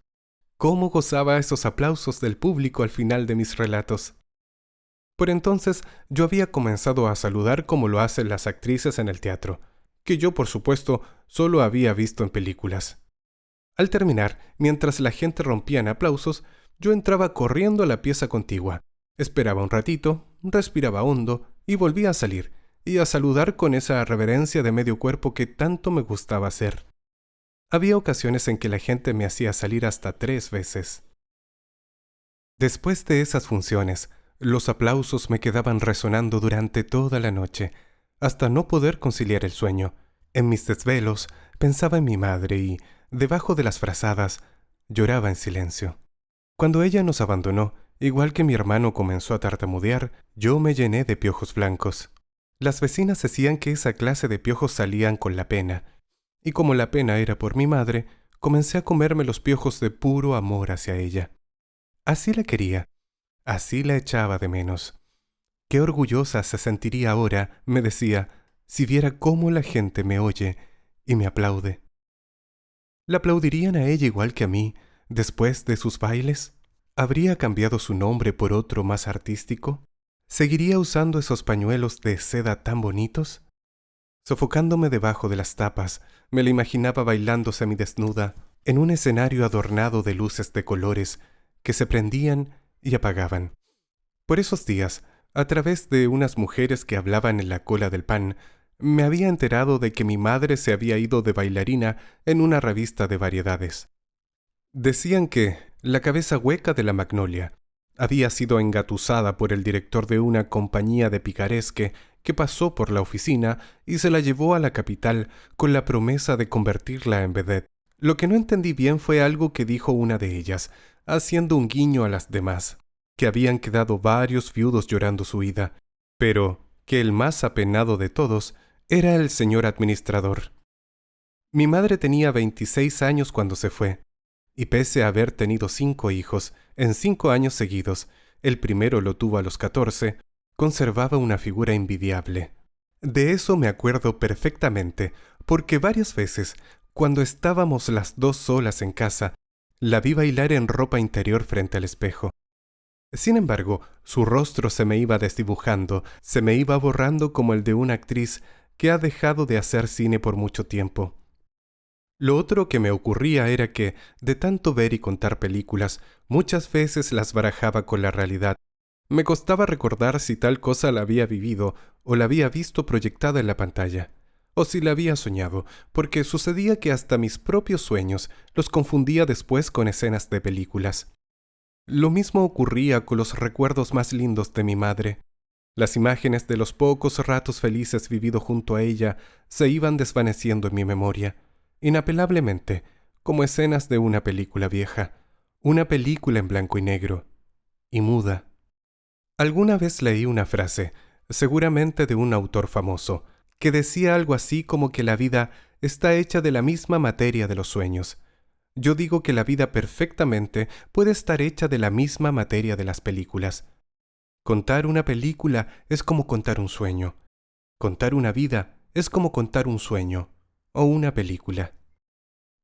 Cómo gozaba esos aplausos del público al final de mis relatos. Por entonces yo había comenzado a saludar como lo hacen las actrices en el teatro, que yo por supuesto solo había visto en películas. Al terminar, mientras la gente rompía en aplausos, yo entraba corriendo a la pieza contigua. Esperaba un ratito, respiraba hondo y volvía a salir, y a saludar con esa reverencia de medio cuerpo que tanto me gustaba hacer. Había ocasiones en que la gente me hacía salir hasta 3 veces. Después de esas funciones, los aplausos me quedaban resonando durante toda la noche, hasta no poder conciliar el sueño. En mis desvelos pensaba en mi madre y, debajo de las frazadas, lloraba en silencio. Cuando ella nos abandonó, igual que mi hermano comenzó a tartamudear, yo me llené de piojos blancos. Las vecinas decían que esa clase de piojos salían con la pena, y como la pena era por mi madre, comencé a comerme los piojos de puro amor hacia ella. Así la quería, así la echaba de menos. Qué orgullosa se sentiría ahora, me decía, si viera cómo la gente me oye y me aplaude. ¿La aplaudirían a ella igual que a mí, después de sus bailes? ¿Habría cambiado su nombre por otro más artístico? ¿Seguiría usando esos pañuelos de seda tan bonitos? Sofocándome debajo de las tapas, me la imaginaba bailando semidesnuda en un escenario adornado de luces de colores que se prendían y apagaban. Por esos días, a través de unas mujeres que hablaban en la cola del pan, me había enterado de que mi madre se había ido de bailarina en una revista de variedades. Decían que la cabeza hueca de la Magnolia había sido engatusada por el director de una compañía de picaresque que pasó por la oficina y se la llevó a la capital con la promesa de convertirla en vedette. Lo que no entendí bien fue algo que dijo una de ellas, haciendo un guiño a las demás, que habían quedado varios viudos llorando su ida, pero que el más apenado de todos era el señor administrador. Mi madre tenía 26 años cuando se fue, y pese a haber tenido 5 hijos en 5 años seguidos, el primero lo tuvo a los 14, conservaba una figura envidiable. De eso me acuerdo perfectamente, porque varias veces, cuando estábamos las dos solas en casa, la vi bailar en ropa interior frente al espejo. Sin embargo, su rostro se me iba desdibujando, se me iba borrando como el de una actriz que ha dejado de hacer cine por mucho tiempo. Lo otro que me ocurría era que, de tanto ver y contar películas, muchas veces las barajaba con la realidad. Me costaba recordar si tal cosa la había vivido o la había visto proyectada en la pantalla, o si la había soñado, porque sucedía que hasta mis propios sueños los confundía después con escenas de películas. Lo mismo ocurría con los recuerdos más lindos de mi madre. Las imágenes de los pocos ratos felices vividos junto a ella se iban desvaneciendo en mi memoria, inapelablemente, como escenas de una película vieja, una película en blanco y negro, y muda. Alguna vez leí una frase, seguramente de un autor famoso, que decía algo así como que la vida está hecha de la misma materia de los sueños. Yo digo que la vida perfectamente puede estar hecha de la misma materia de las películas. Contar una película es como contar un sueño. Contar una vida es como contar un sueño o una película.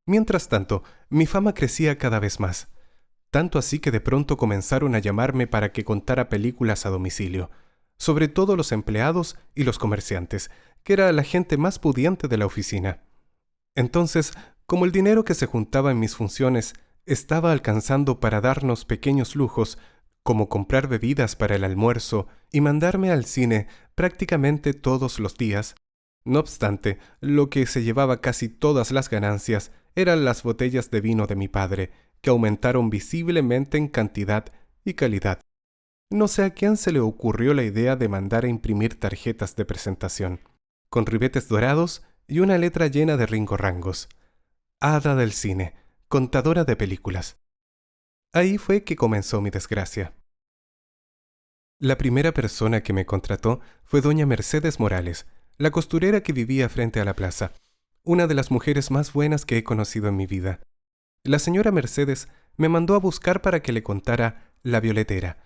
Mientras tanto, mi fama crecía cada vez más. Tanto así que de pronto comenzaron a llamarme para que contara películas a domicilio, sobre todo los empleados y los comerciantes, que era la gente más pudiente de la oficina. Entonces, como el dinero que se juntaba en mis funciones estaba alcanzando para darnos pequeños lujos, como comprar bebidas para el almuerzo y mandarme al cine prácticamente todos los días, no obstante, lo que se llevaba casi todas las ganancias eran las botellas de vino de mi padre, que aumentaron visiblemente en cantidad y calidad. No sé a quién se le ocurrió la idea de mandar a imprimir tarjetas de presentación, con ribetes dorados y una letra llena de ringorrangos. Hada del cine, contadora de películas. Ahí fue que comenzó mi desgracia. La primera persona que me contrató fue doña Mercedes Morales, la costurera que vivía frente a la plaza, una de las mujeres más buenas que he conocido en mi vida. La señora Mercedes me mandó a buscar para que le contara La Violetera,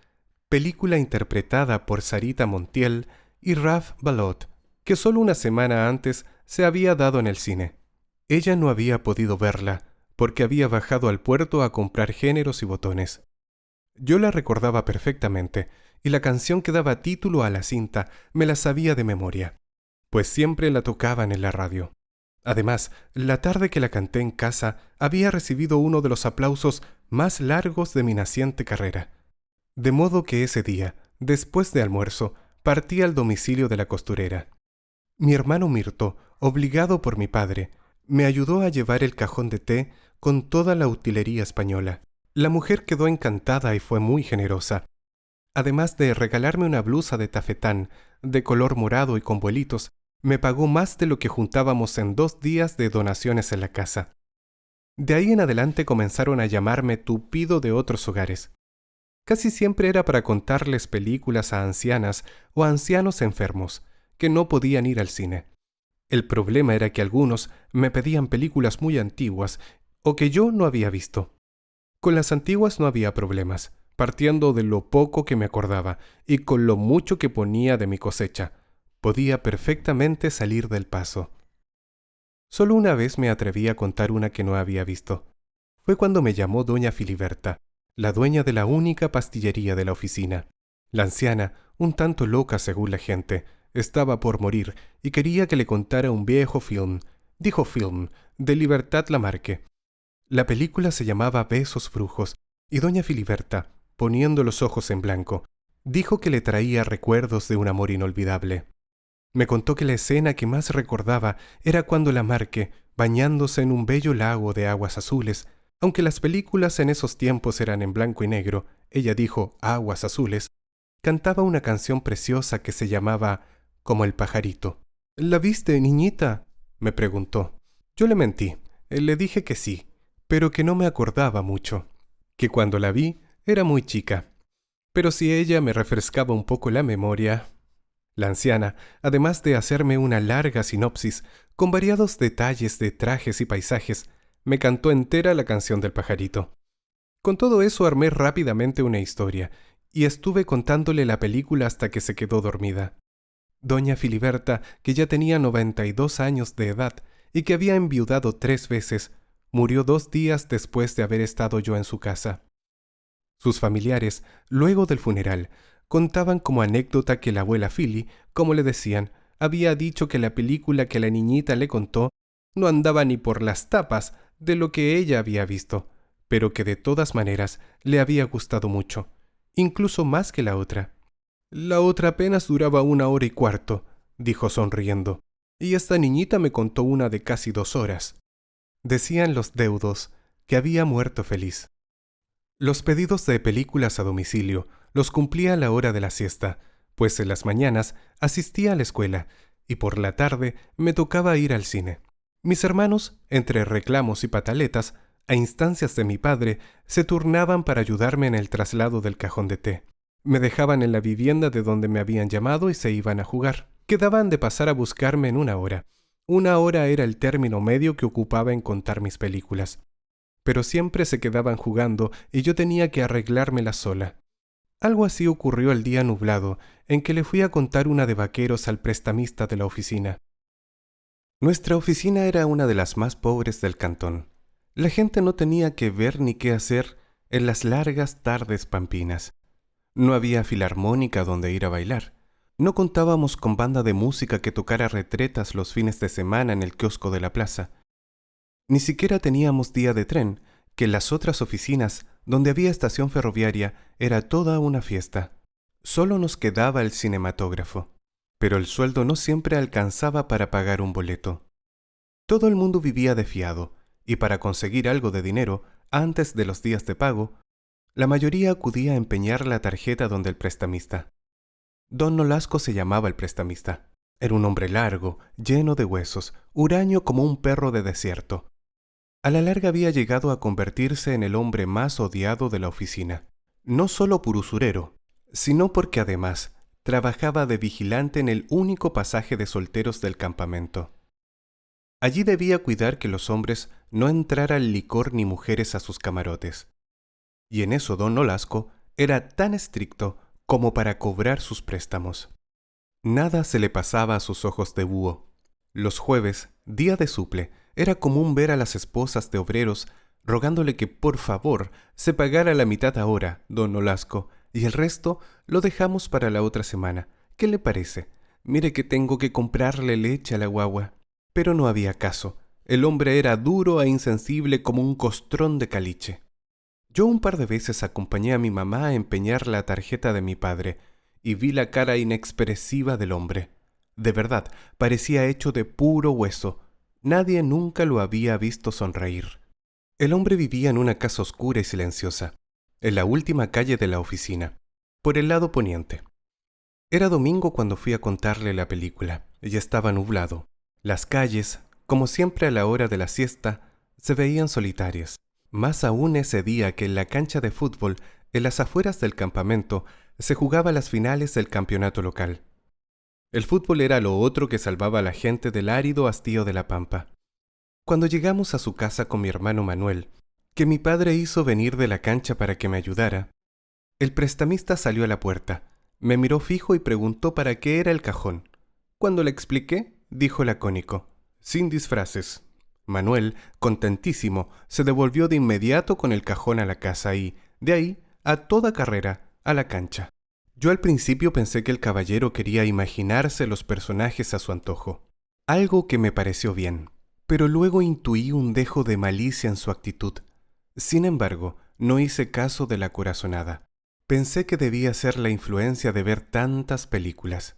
película interpretada por Sarita Montiel y Ralph Ballot, que solo una semana antes se había dado en el cine. Ella no había podido verla, porque había bajado al puerto a comprar géneros y botones. Yo la recordaba perfectamente, y la canción que daba título a la cinta me la sabía de memoria, pues siempre la tocaban en la radio. Además, la tarde que la canté en casa había recibido uno de los aplausos más largos de mi naciente carrera. De modo que ese día, después de almuerzo, partí al domicilio de la costurera. Mi hermano Mirto, obligado por mi padre, me ayudó a llevar el cajón de té con toda la utilería española. La mujer quedó encantada y fue muy generosa. Además de regalarme una blusa de tafetán, de color morado y con vuelitos, me pagó más de lo que juntábamos en 2 días de donaciones en la casa. De ahí en adelante comenzaron a llamarme Tupido de otros hogares. Casi siempre era para contarles películas a ancianas o a ancianos enfermos, que no podían ir al cine. El problema era que algunos me pedían películas muy antiguas o que yo no había visto. Con las antiguas no había problemas, partiendo de lo poco que me acordaba y con lo mucho que ponía de mi cosecha. Podía perfectamente salir del paso. Solo una vez me atreví a contar una que no había visto. Fue cuando me llamó doña Filiberta, la dueña de la única pastillería de la oficina. La anciana, un tanto loca según la gente, estaba por morir y quería que le contara un viejo film, dijo film, de Libertad Lamarque. La película se llamaba Besos Brujos y doña Filiberta, poniendo los ojos en blanco, dijo que le traía recuerdos de un amor inolvidable. Me contó que la escena que más recordaba era cuando Lamarque, bañándose en un bello lago de aguas azules, aunque las películas en esos tiempos eran en blanco y negro, ella dijo aguas azules, cantaba una canción preciosa que se llamaba Como el pajarito. ¿La viste, niñita?, me preguntó. Yo le mentí, le dije que sí, pero que no me acordaba mucho, que cuando la vi era muy chica. Pero si ella me refrescaba un poco la memoria. La anciana, además de hacerme una larga sinopsis, con variados detalles de trajes y paisajes, me cantó entera la canción del pajarito. Con todo eso armé rápidamente una historia, y estuve contándole la película hasta que se quedó dormida. Doña Filiberta, que ya tenía 92 años de edad y que había enviudado 3 veces, murió 2 días después de haber estado yo en su casa. Sus familiares, luego del funeral, contaban como anécdota que la abuela Fili, como le decían, había dicho que la película que la niñita le contó no andaba ni por las tapas de lo que ella había visto, pero que de todas maneras le había gustado mucho, incluso más que la otra. La otra apenas duraba 1 hora y cuarto, dijo sonriendo, y esta niñita me contó una de casi 2 horas. Decían los deudos que había muerto feliz. Los pedidos de películas a domicilio los cumplía a la hora de la siesta, pues en las mañanas asistía a la escuela y por la tarde me tocaba ir al cine. Mis hermanos, entre reclamos y pataletas, a instancias de mi padre, se turnaban para ayudarme en el traslado del cajón de té. Me dejaban en la vivienda de donde me habían llamado y se iban a jugar. Quedaban de pasar a buscarme en 1 hora. 1 hora era el término medio que ocupaba en contar mis películas. Pero siempre se quedaban jugando y yo tenía que arreglármela sola. Algo así ocurrió el día nublado, en que le fui a contar una de vaqueros al prestamista de la oficina. Nuestra oficina era una de las más pobres del cantón. La gente no tenía qué ver ni qué hacer en las largas tardes pampinas. No había filarmónica donde ir a bailar. No contábamos con banda de música que tocara retretas los fines de semana en el kiosco de la plaza. Ni siquiera teníamos día de tren, que en las otras oficinas, donde había estación ferroviaria, era toda una fiesta. Solo nos quedaba el cinematógrafo, pero el sueldo no siempre alcanzaba para pagar un boleto. Todo el mundo vivía de fiado, y para conseguir algo de dinero, antes de los días de pago, la mayoría acudía a empeñar la tarjeta donde el prestamista. Don Nolasco se llamaba el prestamista. Era un hombre largo, lleno de huesos, huraño como un perro de desierto. A la larga había llegado a convertirse en el hombre más odiado de la oficina, no solo por usurero, sino porque además trabajaba de vigilante en el único pasaje de solteros del campamento. Allí debía cuidar que los hombres no entraran licor ni mujeres a sus camarotes. Y en eso don Nolasco era tan estricto como para cobrar sus préstamos. Nada se le pasaba a sus ojos de búho. Los jueves, día de suple, era común ver a las esposas de obreros rogándole que por favor se pagara la mitad ahora, don Nolasco, y el resto lo dejamos para la otra semana. ¿Qué le parece? Mire que tengo que comprarle leche a la guagua. Pero no había caso. El hombre era duro e insensible como un costrón de caliche. Yo un par de veces acompañé a mi mamá a empeñar la tarjeta de mi padre y vi la cara inexpresiva del hombre. De verdad, parecía hecho de puro hueso. Nadie nunca lo había visto sonreír. El hombre vivía en una casa oscura y silenciosa, en la última calle de la oficina, por el lado poniente. Era domingo cuando fui a contarle la película, y estaba nublado. Las calles, como siempre a la hora de la siesta, se veían solitarias. Más aún ese día que en la cancha de fútbol, en las afueras del campamento, se jugaba las finales del campeonato local. El fútbol era lo otro que salvaba a la gente del árido hastío de la pampa. Cuando llegamos a su casa con mi hermano Manuel, que mi padre hizo venir de la cancha para que me ayudara, el prestamista salió a la puerta, me miró fijo y preguntó para qué era el cajón. Cuando le expliqué, dijo lacónico, sin disfraces. Manuel, contentísimo, se devolvió de inmediato con el cajón a la casa y, de ahí, a toda carrera, a la cancha. Yo al principio pensé que el caballero quería imaginarse los personajes a su antojo, algo que me pareció bien, pero luego intuí un dejo de malicia en su actitud. Sin embargo, no hice caso de la corazonada. Pensé que debía ser la influencia de ver tantas películas.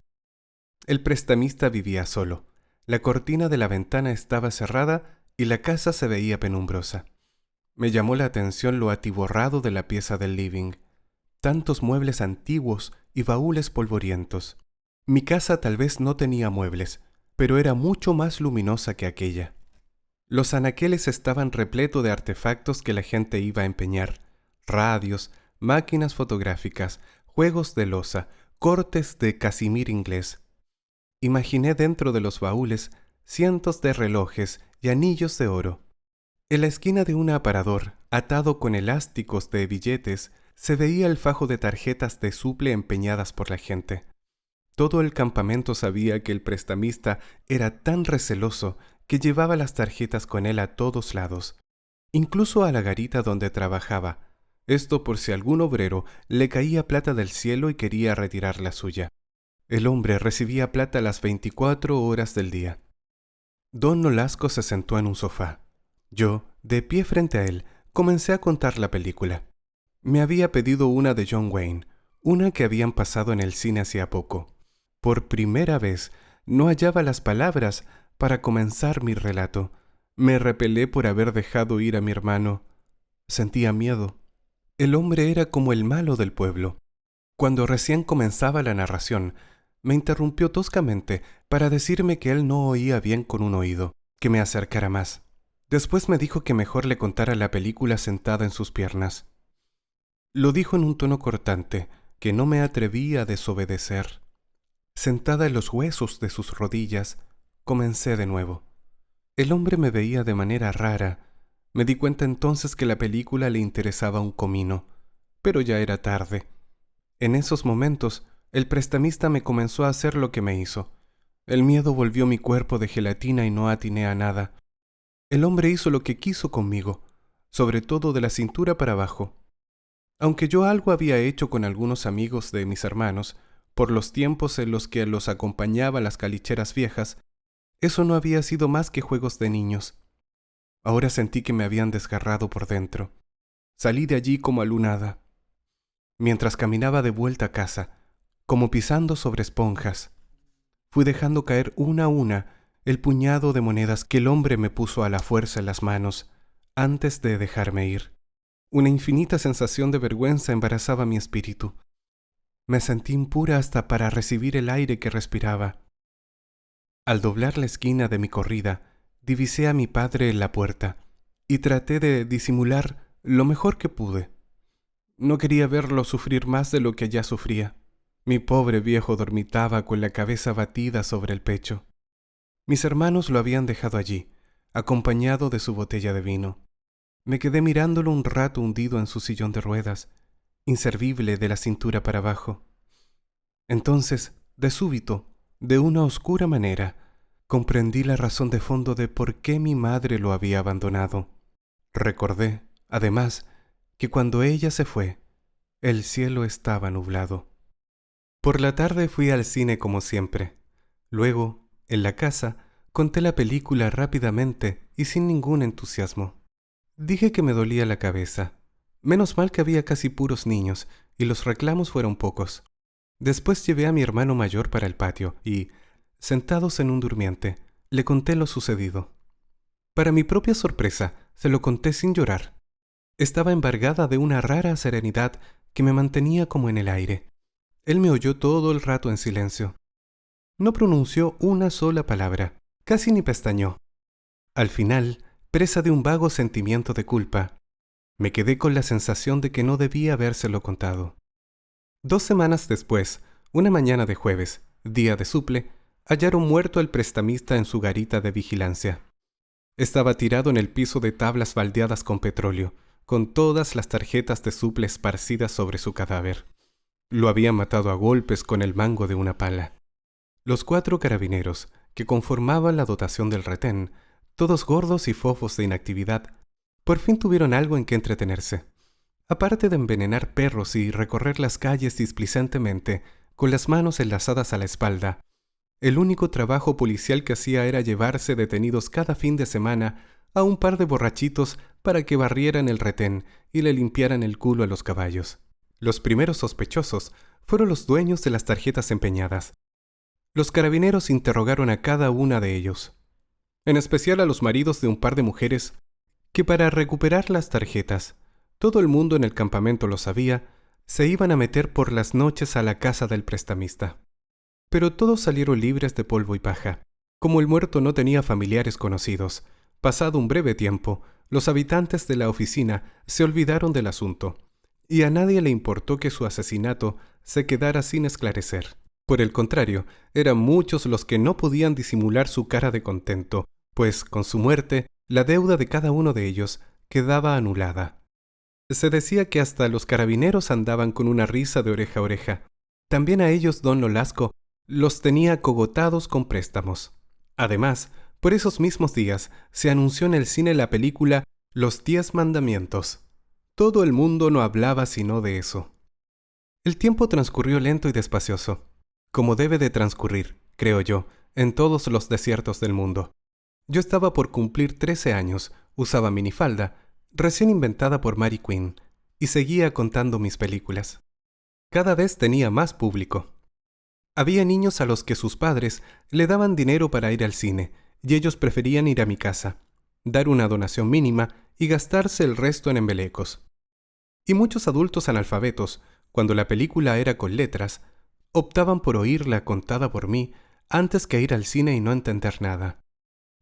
El prestamista vivía solo. La cortina de la ventana estaba cerrada y la casa se veía penumbrosa. Me llamó la atención lo atiborrado de la pieza del living. Tantos muebles antiguos y baúles polvorientos. Mi casa tal vez no tenía muebles, pero era mucho más luminosa que aquella. Los anaqueles estaban repletos de artefactos que la gente iba a empeñar. Radios, máquinas fotográficas, juegos de loza, cortes de casimir inglés. Imaginé dentro de los baúles cientos de relojes y anillos de oro. En la esquina de un aparador, atado con elásticos de billetes, se veía el fajo de tarjetas de suple empeñadas por la gente. Todo el campamento sabía que el prestamista era tan receloso que llevaba las tarjetas con él a todos lados, incluso a la garita donde trabajaba. Esto por si algún obrero le caía plata del cielo y quería retirar la suya. El hombre recibía plata las 24 horas del día. Don Nolasco se sentó en un sofá. Yo, de pie frente a él, comencé a contar la película. Me había pedido una de John Wayne, una que habían pasado en el cine hacía poco. Por primera vez, no hallaba las palabras para comenzar mi relato. Me repelé por haber dejado ir a mi hermano. Sentía miedo. El hombre era como el malo del pueblo. Cuando recién comenzaba la narración, me interrumpió toscamente para decirme que él no oía bien con un oído, que me acercara más. Después me dijo que mejor le contara la película sentada en sus piernas. Lo dijo en un tono cortante, que no me atreví a desobedecer. Sentada en los huesos de sus rodillas, comencé de nuevo. El hombre me veía de manera rara. Me di cuenta entonces que la película le interesaba un comino, pero ya era tarde. En esos momentos, el prestamista me comenzó a hacer lo que me hizo. El miedo volvió mi cuerpo de gelatina y no atiné a nada. El hombre hizo lo que quiso conmigo, sobre todo de la cintura para abajo. Aunque yo algo había hecho con algunos amigos de mis hermanos, por los tiempos en los que los acompañaba a las calicheras viejas, eso no había sido más que juegos de niños. Ahora sentí que me habían desgarrado por dentro. Salí de allí como alunada. Mientras caminaba de vuelta a casa, como pisando sobre esponjas, fui dejando caer una a una el puñado de monedas que el hombre me puso a la fuerza en las manos antes de dejarme ir. Una infinita sensación de vergüenza embarazaba mi espíritu. Me sentí impura hasta para recibir el aire que respiraba. Al doblar la esquina de mi corrida, divisé a mi padre en la puerta y traté de disimular lo mejor que pude. No quería verlo sufrir más de lo que ya sufría. Mi pobre viejo dormitaba con la cabeza batida sobre el pecho. Mis hermanos lo habían dejado allí, acompañado de su botella de vino. Me quedé mirándolo un rato hundido en su sillón de ruedas, inservible de la cintura para abajo. Entonces, de súbito, de una oscura manera, comprendí la razón de fondo de por qué mi madre lo había abandonado. Recordé, además, que cuando ella se fue, el cielo estaba nublado. Por la tarde fui al cine como siempre. Luego, en la casa, conté la película rápidamente y sin ningún entusiasmo. Dije que me dolía la cabeza. Menos mal que había casi puros niños y los reclamos fueron pocos. Después llevé a mi hermano mayor para el patio y, sentados en un durmiente, le conté lo sucedido. Para mi propia sorpresa, se lo conté sin llorar. Estaba embargada de una rara serenidad que me mantenía como en el aire. Él me oyó todo el rato en silencio. No pronunció una sola palabra, casi ni pestañeó. Al final, presa de un vago sentimiento de culpa, me quedé con la sensación de que no debía habérselo contado. 2 semanas después, una mañana de jueves, día de suple, hallaron muerto al prestamista en su garita de vigilancia. Estaba tirado en el piso de tablas baldeadas con petróleo, con todas las tarjetas de suple esparcidas sobre su cadáver. Lo habían matado a golpes con el mango de una pala. Los 4 carabineros, que conformaban la dotación del retén, todos gordos y fofos de inactividad, por fin tuvieron algo en que entretenerse. Aparte de envenenar perros y recorrer las calles displicentemente, con las manos enlazadas a la espalda, el único trabajo policial que hacía era llevarse detenidos cada fin de semana a un par de borrachitos para que barrieran el retén y le limpiaran el culo a los caballos. Los primeros sospechosos fueron los dueños de las tarjetas empeñadas. Los carabineros interrogaron a cada una de ellos, en especial a los maridos de un par de mujeres que para recuperar las tarjetas, todo el mundo en el campamento lo sabía, se iban a meter por las noches a la casa del prestamista. Pero todos salieron libres de polvo y paja. Como el muerto no tenía familiares conocidos, pasado un breve tiempo, los habitantes de la oficina se olvidaron del asunto, y a nadie le importó que su asesinato se quedara sin esclarecer. Por el contrario, eran muchos los que no podían disimular su cara de contento, pues con su muerte, la deuda de cada uno de ellos quedaba anulada. Se decía que hasta los carabineros andaban con una risa de oreja a oreja. También a ellos don Nolasco los tenía cogotados con préstamos. Además, por esos mismos días se anunció en el cine la película Los 10 Mandamientos. Todo el mundo no hablaba sino de eso. El tiempo transcurrió lento y despacioso, como debe de transcurrir, creo yo, en todos los desiertos del mundo. Yo estaba por cumplir 13 años, usaba minifalda, recién inventada por Mary Quinn, y seguía contando mis películas. Cada vez tenía más público. Había niños a los que sus padres le daban dinero para ir al cine, y ellos preferían ir a mi casa, dar una donación mínima y gastarse el resto en embelecos. Y muchos adultos analfabetos, cuando la película era con letras, optaban por oírla contada por mí antes que ir al cine y no entender nada.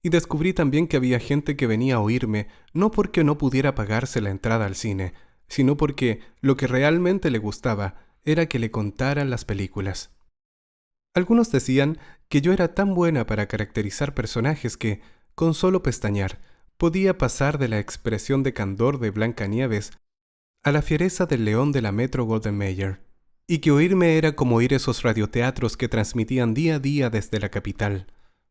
Y descubrí también que había gente que venía a oírme no porque no pudiera pagarse la entrada al cine, sino porque lo que realmente le gustaba era que le contaran las películas. Algunos decían que yo era tan buena para caracterizar personajes que, con solo pestañear, podía pasar de la expresión de candor de Blancanieves a la fiereza del león de la Metro-Goldwyn-Mayer, y que oírme era como oír esos radioteatros que transmitían día a día desde la capital,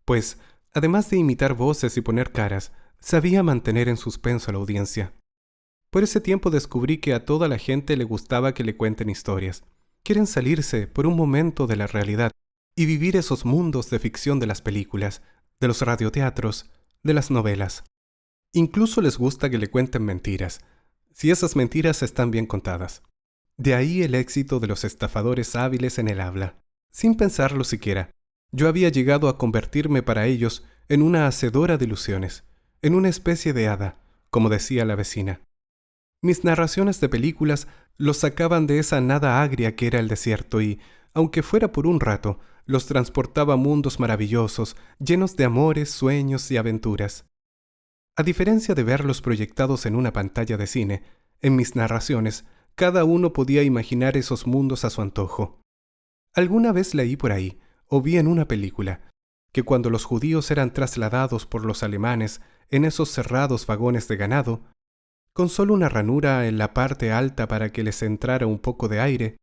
pues, además de imitar voces y poner caras, sabía mantener en suspenso a la audiencia. Por ese tiempo descubrí que a toda la gente le gustaba que le cuenten historias. Quieren salirse por un momento de la realidad y vivir esos mundos de ficción de las películas, de los radioteatros, de las novelas. Incluso les gusta que le cuenten mentiras, si esas mentiras están bien contadas. De ahí el éxito de los estafadores hábiles en el habla. Sin pensarlo siquiera, yo había llegado a convertirme para ellos en una hacedora de ilusiones, en una especie de hada, como decía la vecina. Mis narraciones de películas los sacaban de esa nada agria que era el desierto y, aunque fuera por un rato, los transportaba a mundos maravillosos, llenos de amores, sueños y aventuras. A diferencia de verlos proyectados en una pantalla de cine, en mis narraciones, cada uno podía imaginar esos mundos a su antojo. Alguna vez leí por ahí, o vi en una película, que cuando los judíos eran trasladados por los alemanes en esos cerrados vagones de ganado, con solo una ranura en la parte alta para que les entrara un poco de aire,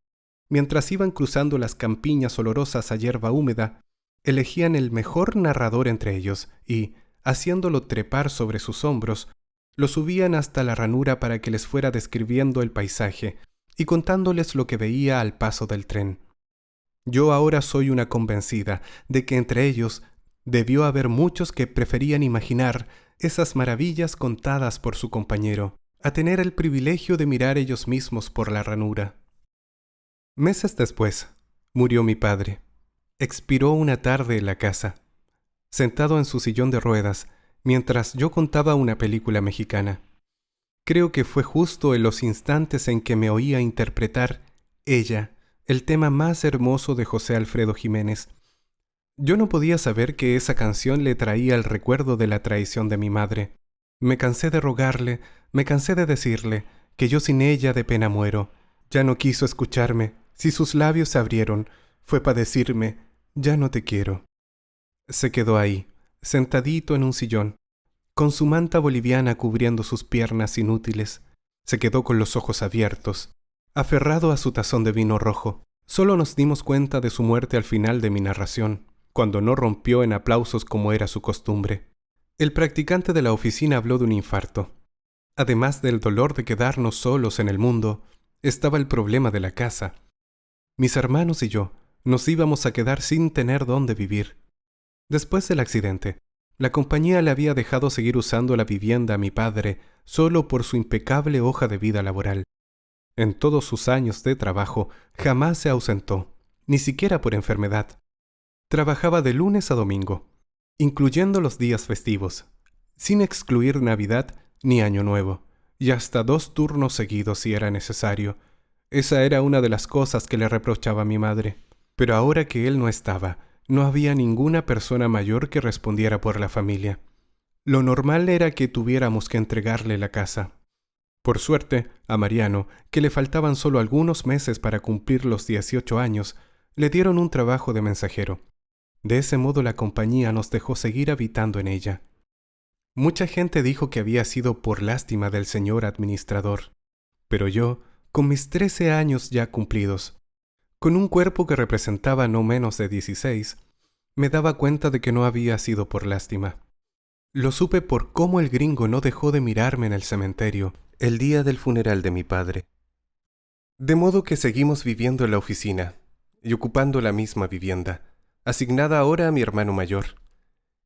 mientras iban cruzando las campiñas olorosas a hierba húmeda, Elegían el mejor narrador entre ellos y, haciéndolo trepar sobre sus hombros, lo subían hasta la ranura para que les fuera describiendo el paisaje y contándoles lo que veía al paso del tren. Yo ahora soy una convencida de que entre ellos debió haber muchos que preferían imaginar esas maravillas contadas por su compañero, a tener el privilegio de mirar ellos mismos por la ranura. Meses después, murió mi padre. Expiró una tarde en la casa, sentado en su sillón de ruedas, mientras yo contaba una película mexicana. Creo que fue justo en los instantes en que me oía interpretar ella, el tema más hermoso de José Alfredo Jiménez. Yo no podía saber que esa canción le traía el recuerdo de la traición de mi madre. Me cansé de rogarle, me cansé de decirle que yo sin ella de pena muero. Ya no quiso escucharme. Si sus labios se abrieron, fue para decirme, ya no te quiero. Se quedó ahí, sentadito en un sillón, con su manta boliviana cubriendo sus piernas inútiles. Se quedó con los ojos abiertos, aferrado a su tazón de vino rojo. Solo nos dimos cuenta de su muerte al final de mi narración, cuando no rompió en aplausos como era su costumbre. El practicante de la oficina habló de un infarto. Además del dolor de quedarnos solos en el mundo, estaba el problema de la casa. Mis hermanos y yo nos íbamos a quedar sin tener dónde vivir. Después del accidente, la compañía le había dejado seguir usando la vivienda a mi padre solo por su impecable hoja de vida laboral. En todos sus años de trabajo jamás se ausentó, ni siquiera por enfermedad. Trabajaba de lunes a domingo, incluyendo los días festivos, sin excluir Navidad ni Año Nuevo, y hasta 2 turnos seguidos si era necesario. Esa era una de las cosas que le reprochaba a mi madre. Pero ahora que él no estaba, no había ninguna persona mayor que respondiera por la familia. Lo normal era que tuviéramos que entregarle la casa. Por suerte, a Mariano, que le faltaban solo algunos meses para cumplir los 18 años, le dieron un trabajo de mensajero. De ese modo la compañía nos dejó seguir habitando en ella. Mucha gente dijo que había sido por lástima del señor administrador, pero yo, con mis 13 años ya cumplidos, con un cuerpo que representaba no menos de 16, me daba cuenta de que no había sido por lástima. Lo supe por cómo el gringo no dejó de mirarme en el cementerio el día del funeral de mi padre. De modo que seguimos viviendo en la oficina y ocupando la misma vivienda, asignada ahora a mi hermano mayor.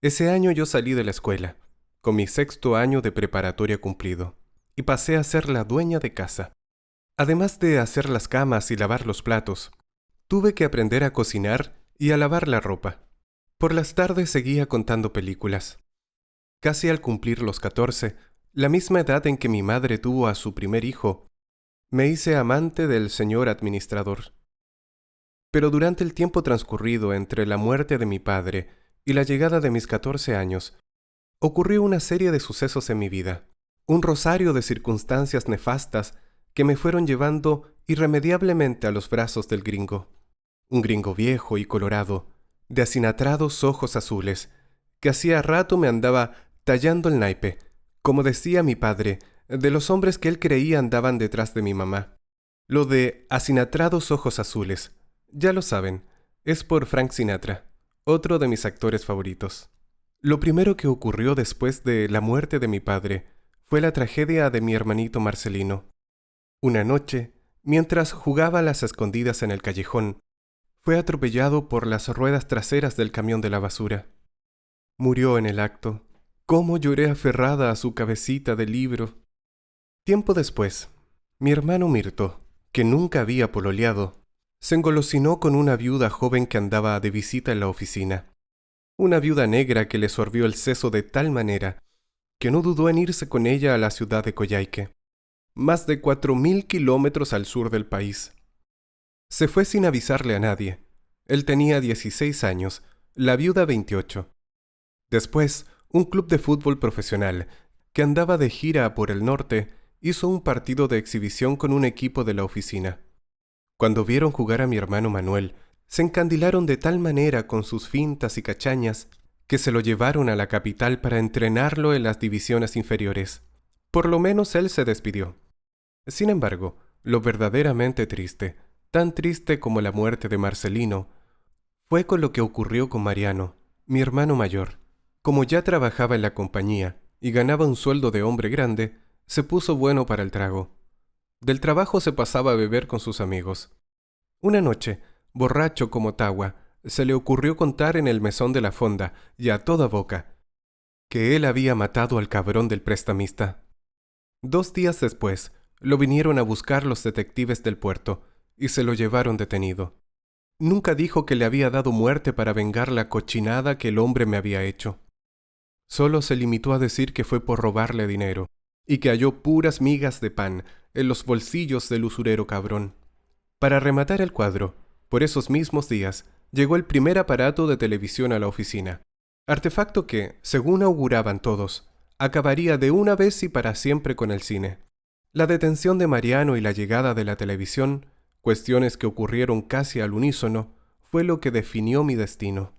Ese año yo salí de la escuela, con mi 6º año de preparatoria cumplido, y pasé a ser la dueña de casa. Además de hacer las camas y lavar los platos, tuve que aprender a cocinar y a lavar la ropa. Por las tardes seguía contando películas. Casi al cumplir los 14, la misma edad en que mi madre tuvo a su primer hijo, me hice amante del señor administrador. Pero durante el tiempo transcurrido entre la muerte de mi padre y la llegada de mis 14 años, ocurrió una serie de sucesos en mi vida, un rosario de circunstancias nefastas que me fueron llevando irremediablemente a los brazos del gringo. Un gringo viejo y colorado, de acinatrados ojos azules, que hacía rato me andaba tallando el naipe, como decía mi padre, de los hombres que él creía andaban detrás de mi mamá. Lo de acinatrados ojos azules, ya lo saben, es por Frank Sinatra, otro de mis actores favoritos. Lo primero que ocurrió después de la muerte de mi padre fue la tragedia de mi hermanito Marcelino. Una noche, mientras jugaba a las escondidas en el callejón, fue atropellado por las ruedas traseras del camión de la basura. Murió en el acto. Cómo lloré aferrada a su cabecita de libro. Tiempo después, mi hermano Mirto, que nunca había pololeado, se engolosinó con una viuda joven que andaba de visita en la oficina. Una viuda negra que le sorbió el seso de tal manera que no dudó en irse con ella a la ciudad de Coyhaique, más de 4.000 kilómetros al sur del país. Se fue sin avisarle a nadie. Él tenía 16 años, la viuda 28. Después, un club de fútbol profesional, que andaba de gira por el norte, hizo un partido de exhibición con un equipo de la oficina. Cuando vieron jugar a mi hermano Manuel, se encandilaron de tal manera con sus fintas y cachañas que se lo llevaron a la capital para entrenarlo en las divisiones inferiores. Por lo menos él se despidió. Sin embargo, lo verdaderamente triste, tan triste como la muerte de Marcelino, Fue con lo que ocurrió con Mariano, mi hermano mayor. Como ya trabajaba en la compañía y ganaba un sueldo de hombre grande, se puso bueno para el trago. Del trabajo se pasaba a beber con sus amigos. Una noche, borracho como tagua, se le ocurrió contar en el mesón de la fonda, y a toda boca, que él había matado al cabrón del prestamista. 2 días después, lo vinieron a buscar los detectives del puerto, y se lo llevaron detenido. Nunca dijo que le había dado muerte para vengar la cochinada que el hombre me había hecho. Solo se limitó a decir que fue por robarle dinero, y que halló puras migas de pan en los bolsillos del usurero cabrón. Para rematar el cuadro, por esos mismos días, llegó el primer aparato de televisión a la oficina. Artefacto que, según auguraban todos, acabaría de una vez y para siempre con el cine. La detención de Mariano y la llegada de la televisión, cuestiones que ocurrieron casi al unísono, fue lo que definió mi destino.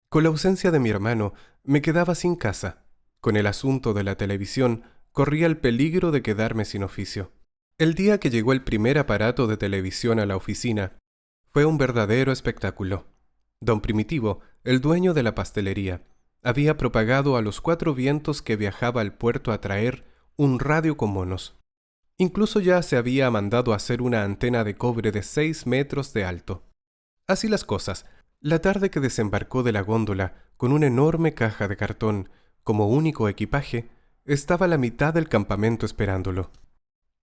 Con la ausencia de mi hermano, me quedaba sin casa. Con el asunto de la televisión, corría el peligro de quedarme sin oficio. El día que llegó el primer aparato de televisión a la oficina, fue un verdadero espectáculo. Don Primitivo, el dueño de la pastelería, había propagado a los 4 vientos que viajaba al puerto a traer un radio con monos. Incluso ya se había mandado hacer una antena de cobre de 6 metros de alto. Así las cosas, la tarde que desembarcó de la góndola con una enorme caja de cartón como único equipaje, estaba la mitad del campamento esperándolo.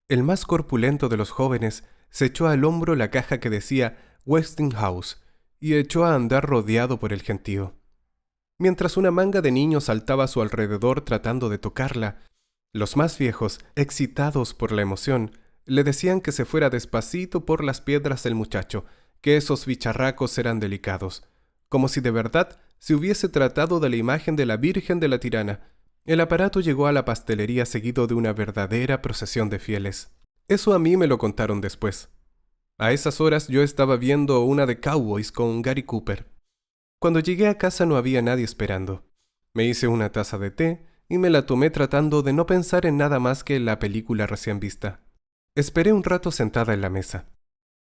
El más corpulento de los jóvenes se echó al hombro la caja que decía Westinghouse y echó a andar rodeado por el gentío. Mientras una manga de niños saltaba a su alrededor tratando de tocarla, los más viejos, excitados por la emoción, le decían que se fuera despacito por las piedras del muchacho, que esos bicharracos eran delicados, como si de verdad se hubiese tratado de la imagen de la Virgen de la Tirana. El aparato llegó a la pastelería seguido de una verdadera procesión de fieles. Eso a mí me lo contaron después. A esas horas yo estaba viendo una de Cowboys con Gary Cooper. Cuando llegué a casa no había nadie esperando. Me hice una taza de té y me la tomé tratando de no pensar en nada más que en la película recién vista. Esperé un rato sentada en la mesa.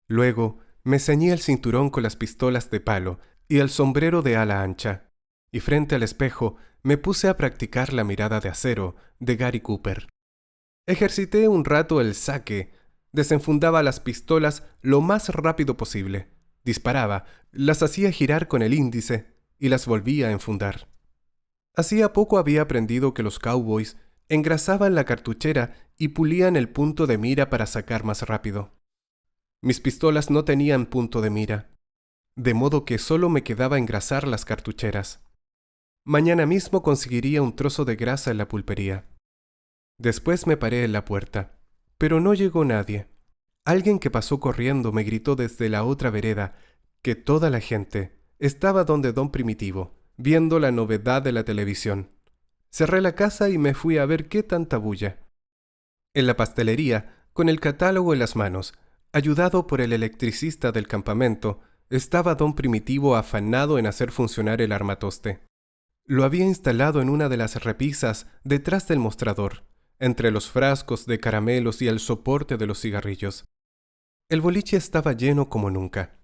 Luego me ceñí el cinturón con las pistolas de palo y el sombrero de ala ancha, y frente al espejo me puse a practicar la mirada de acero de Gary Cooper. Ejercité un rato el saque, desenfundaba las pistolas lo más rápido posible, disparaba, las hacía girar con el índice y las volvía a enfundar. Hacía poco había aprendido que los cowboys engrasaban la cartuchera y pulían el punto de mira para sacar más rápido. Mis pistolas no tenían punto de mira, de modo que solo me quedaba engrasar las cartucheras. Mañana mismo conseguiría un trozo de grasa en la pulpería. Después me paré en la puerta, pero no llegó nadie. Alguien que pasó corriendo me gritó desde la otra vereda que toda la gente estaba donde Don Primitivo, viendo la novedad de la televisión. Cerré la casa y me fui a ver qué tanta bulla. En la pastelería, con el catálogo en las manos, ayudado por el electricista del campamento, estaba Don Primitivo afanado en hacer funcionar el armatoste. Lo había instalado en una de las repisas detrás del mostrador, entre los frascos de caramelos y el soporte de los cigarrillos. El boliche estaba lleno como nunca.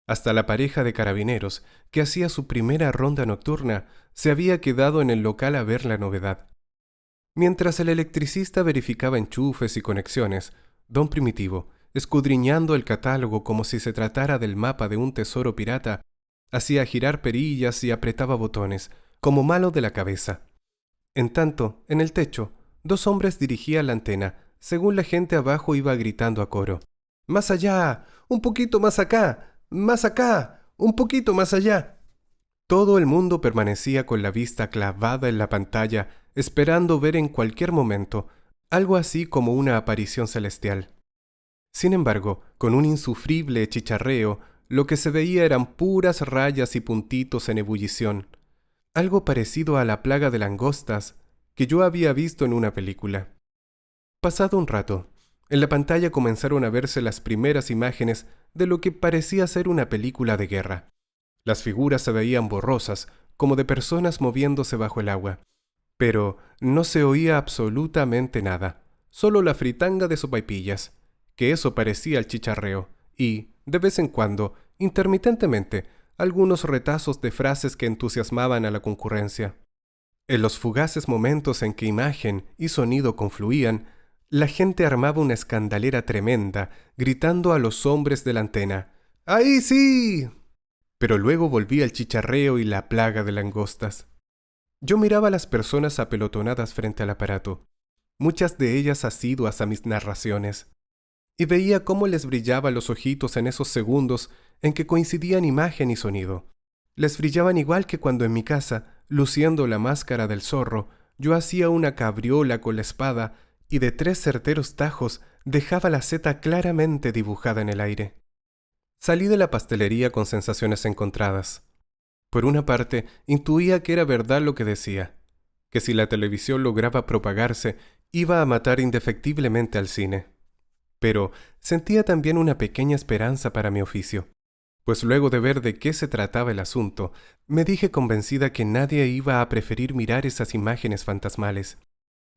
Hasta la pareja de carabineros, que hacía su primera ronda nocturna, se había quedado en el local a ver la novedad. Mientras el electricista verificaba enchufes y conexiones, Don Primitivo, escudriñando el catálogo como si se tratara del mapa de un tesoro pirata, hacía girar perillas y apretaba botones, como malo de la cabeza. En tanto, en el techo, 2 hombres dirigían la antena, según la gente abajo iba gritando a coro. ¡Más allá! ¡Un poquito más acá! ¡Más acá! ¡Un poquito más allá! Todo el mundo permanecía con la vista clavada en la pantalla, esperando ver en cualquier momento algo así como una aparición celestial. Sin embargo, con un insufrible chicharreo, lo que se veía eran puras rayas y puntitos en ebullición, algo parecido a la plaga de langostas que yo había visto en una película. Pasado un rato, en la pantalla comenzaron a verse las primeras imágenes de lo que parecía ser una película de guerra. Las figuras se veían borrosas, como de personas moviéndose bajo el agua, pero no se oía absolutamente nada, solo la fritanga de sopaipillas, que eso parecía el chicharreo, y, de vez en cuando, intermitentemente, algunos retazos de frases que entusiasmaban a la concurrencia. En los fugaces momentos en que imagen y sonido confluían, la gente armaba una escandalera tremenda, gritando a los hombres de la antena: ¡Ahí sí! Pero luego volvía el chicharreo y la plaga de langostas. Yo miraba a las personas apelotonadas frente al aparato, muchas de ellas asiduas a mis narraciones, y veía cómo les brillaban los ojitos en esos segundos en que coincidían imagen y sonido. Les brillaban igual que cuando en mi casa, luciendo la máscara del zorro, yo hacía una cabriola con la espada y de 3 certeros tajos dejaba la seta claramente dibujada en el aire. Salí de la pastelería con sensaciones encontradas. Por una parte, intuía que era verdad lo que decía, que si la televisión lograba propagarse, iba a matar indefectiblemente al cine. Pero sentía también una pequeña esperanza para mi oficio, pues luego de ver de qué se trataba el asunto, me dije convencida que nadie iba a preferir mirar esas imágenes fantasmales,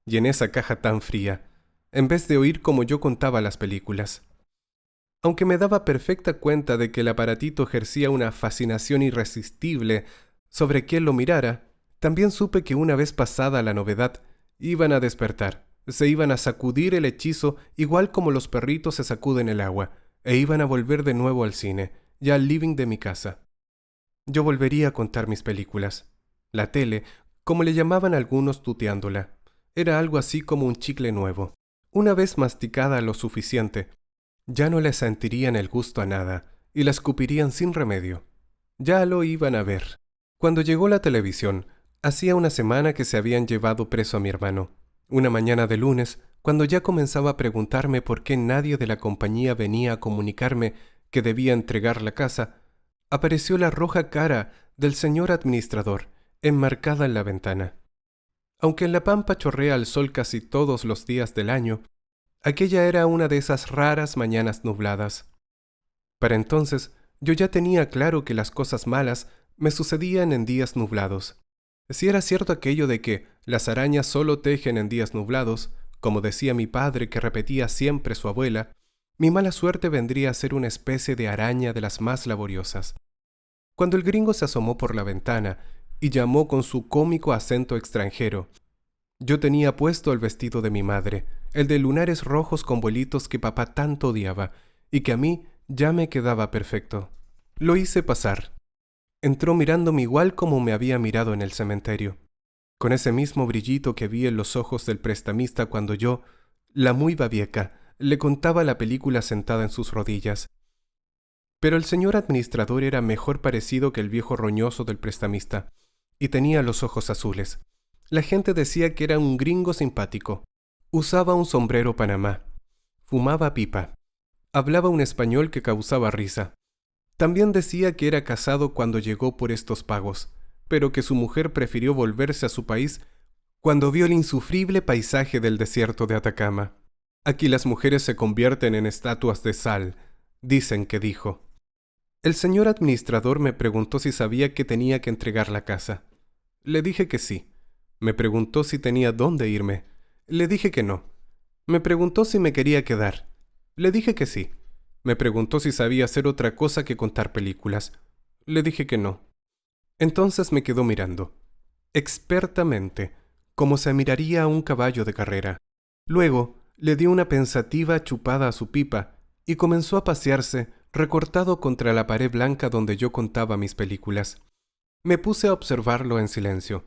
y en esa caja tan fría, en vez de oír como yo contaba las películas. Aunque me daba perfecta cuenta de que el aparatito ejercía una fascinación irresistible sobre quien lo mirara, también supe que una vez pasada la novedad, iban a despertar, se iban a sacudir el hechizo igual como los perritos se sacuden el agua, e iban a volver de nuevo al cine, ya al living de mi casa. Yo volvería a contar mis películas. La tele, como le llamaban algunos tuteándola, era algo así como un chicle nuevo. Una vez masticada lo suficiente, ya no le sentirían el gusto a nada y la escupirían sin remedio. Ya lo iban a ver. Cuando llegó la televisión, hacía una semana que se habían llevado preso a mi hermano. Una mañana de lunes, cuando ya comenzaba a preguntarme por qué nadie de la compañía venía a comunicarme que debía entregar la casa, apareció la roja cara del señor administrador, enmarcada en la ventana. Aunque en La Pampa chorrea el sol casi todos los días del año, aquella era una de esas raras mañanas nubladas. Para entonces, yo ya tenía claro que las cosas malas me sucedían en días nublados. Si era cierto aquello de que las arañas solo tejen en días nublados, como decía mi padre que repetía siempre su abuela, mi mala suerte vendría a ser una especie de araña de las más laboriosas. Cuando el gringo se asomó por la ventana y llamó con su cómico acento extranjero, yo tenía puesto el vestido de mi madre, el de lunares rojos con vuelitos que papá tanto odiaba, y que a mí ya me quedaba perfecto. Lo hice pasar. Entró mirándome igual como me había mirado en el cementerio, con ese mismo brillito que vi en los ojos del prestamista cuando yo, la muy babieca, le contaba la película sentada en sus rodillas. Pero el señor administrador era mejor parecido que el viejo roñoso del prestamista, y tenía los ojos azules. La gente decía que era un gringo simpático. Usaba un sombrero panamá. Fumaba pipa. Hablaba un español que causaba risa. También decía que era casado cuando llegó por estos pagos, pero que su mujer prefirió volverse a su país cuando vio el insufrible paisaje del desierto de Atacama. Aquí las mujeres se convierten en estatuas de sal, dicen que dijo. El señor administrador me preguntó si sabía que tenía que entregar la casa. Le dije que sí. Me preguntó si tenía dónde irme. Le dije que no. Me preguntó si me quería quedar. Le dije que sí. Me preguntó si sabía hacer otra cosa que contar películas. Le dije que no. Entonces me quedó mirando, expertamente, como se miraría a un caballo de carrera. Luego le dio una pensativa chupada a su pipa y comenzó a pasearse recortado contra la pared blanca donde yo contaba mis películas. Me puse a observarlo en silencio.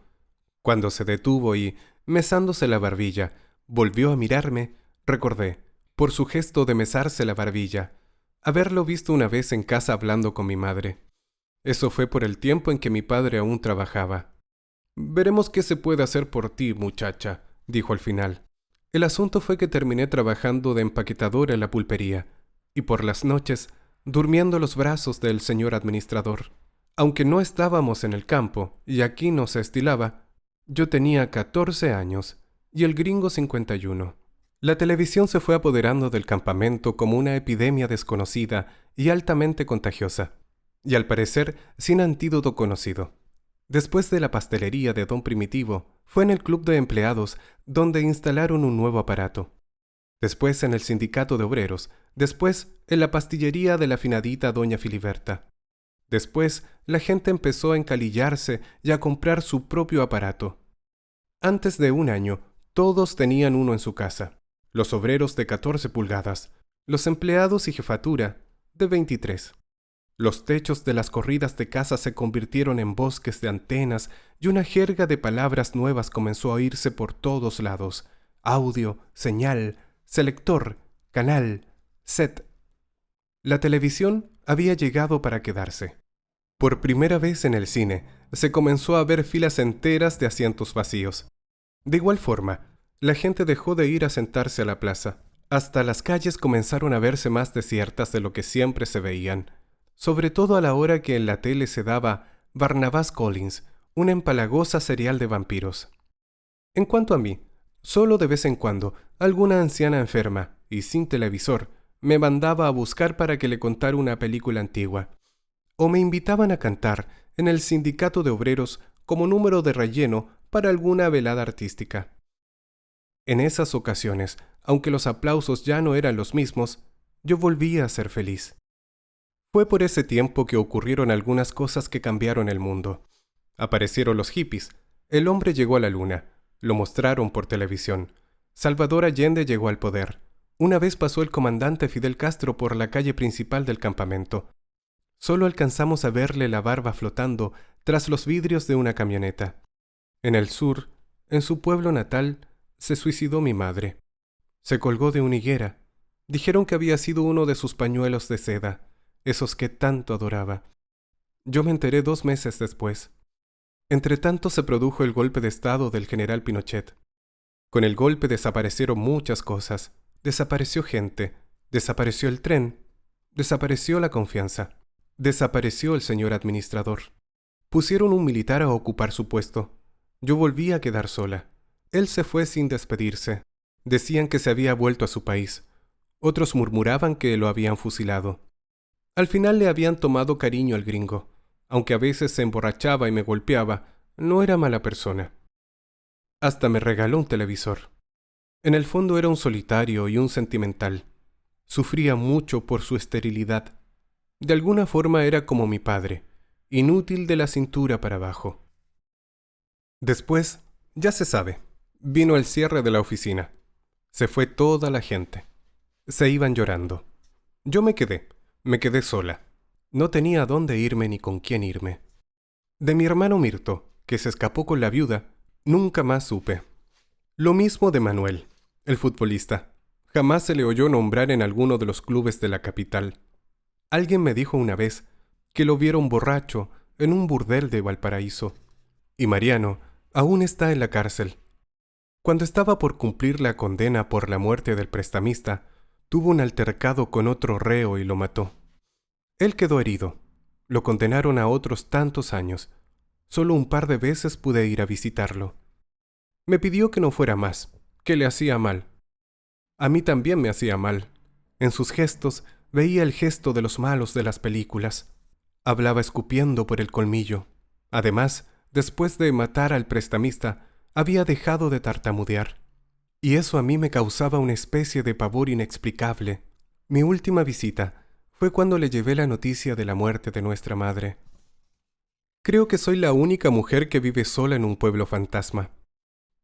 Cuando se detuvo y, mesándose la barbilla, volvió a mirarme, recordé, por su gesto de mesarse la barbilla, haberlo visto una vez en casa hablando con mi madre. Eso fue por el tiempo en que mi padre aún trabajaba. «Veremos qué se puede hacer por ti, muchacha», dijo al final. El asunto fue que terminé trabajando de empaquetadora en la pulpería, y por las noches, durmiendo a los brazos del señor administrador. Aunque no estábamos en el campo, y aquí no se estilaba, yo tenía 14 años, y el gringo 51. La televisión se fue apoderando del campamento como una epidemia desconocida y altamente contagiosa, y al parecer sin antídoto conocido. Después de la pastelería de Don Primitivo, fue en el club de empleados donde instalaron un nuevo aparato. Después en el sindicato de obreros, después en la pastillería de la finadita doña Filiberta. Después, la gente empezó a encalillarse y a comprar su propio aparato. Antes de un año, todos tenían uno en su casa. Los obreros de 14 pulgadas, los empleados y jefatura de 23. Los techos de las corridas de casa se convirtieron en bosques de antenas y una jerga de palabras nuevas comenzó a oírse por todos lados. Audio, señal, selector, canal, set. La televisión había llegado para quedarse. Por primera vez en el cine, se comenzó a ver filas enteras de asientos vacíos. De igual forma, la gente dejó de ir a sentarse a la plaza. Hasta las calles comenzaron a verse más desiertas de lo que siempre se veían, sobre todo a la hora que en la tele se daba Barnabas Collins, una empalagosa serial de vampiros. En cuanto a mí, solo de vez en cuando, alguna anciana enferma, y sin televisor, me mandaba a buscar para que le contara una película antigua. O me invitaban a cantar en el sindicato de obreros como número de relleno para alguna velada artística. En esas ocasiones, aunque los aplausos ya no eran los mismos, yo volvía a ser feliz. Fue por ese tiempo que ocurrieron algunas cosas que cambiaron el mundo. Aparecieron los hippies, el hombre llegó a la luna, lo mostraron por televisión. Salvador Allende llegó al poder. Una vez pasó el comandante Fidel Castro por la calle principal del campamento. Solo alcanzamos a verle la barba flotando tras los vidrios de una camioneta. En el sur, en su pueblo natal, se suicidó mi madre. Se colgó de una higuera. Dijeron que había sido uno de sus pañuelos de seda, esos que tanto adoraba. Yo me enteré 2 meses después. Entretanto se produjo el golpe de estado del general Pinochet. Con el golpe desaparecieron muchas cosas. Desapareció gente, desapareció el tren, desapareció la confianza, desapareció el señor administrador. Pusieron un militar a ocupar su puesto. Yo volví a quedar sola. Él se fue sin despedirse. Decían que se había vuelto a su país. Otros murmuraban que lo habían fusilado. Al final le habían tomado cariño al gringo. Aunque a veces se emborrachaba y me golpeaba, no era mala persona. Hasta me regaló un televisor. En el fondo era un solitario y un sentimental. Sufría mucho por su esterilidad. De alguna forma era como mi padre, inútil de la cintura para abajo. Después, ya se sabe, vino el cierre de la oficina. Se fue toda la gente. Se iban llorando. Yo me quedé sola. No tenía a dónde irme ni con quién irme. De mi hermano Mirto, que se escapó con la viuda, nunca más supe. Lo mismo de Manuel, el futbolista. Jamás se le oyó nombrar en alguno de los clubes de la capital. Alguien me dijo una vez que lo vieron borracho en un burdel de Valparaíso. Y Mariano aún está en la cárcel. Cuando estaba por cumplir la condena por la muerte del prestamista, tuvo un altercado con otro reo y lo mató. Él quedó herido. Lo condenaron a otros tantos años. Solo un par de veces pude ir a visitarlo. Me pidió que no fuera más, que le hacía mal. A mí también me hacía mal. En sus gestos veía el gesto de los malos de las películas. Hablaba escupiendo por el colmillo. Además, después de matar al prestamista, había dejado de tartamudear. Y eso a mí me causaba una especie de pavor inexplicable. Mi última visita fue cuando le llevé la noticia de la muerte de nuestra madre. Creo que soy la única mujer que vive sola en un pueblo fantasma.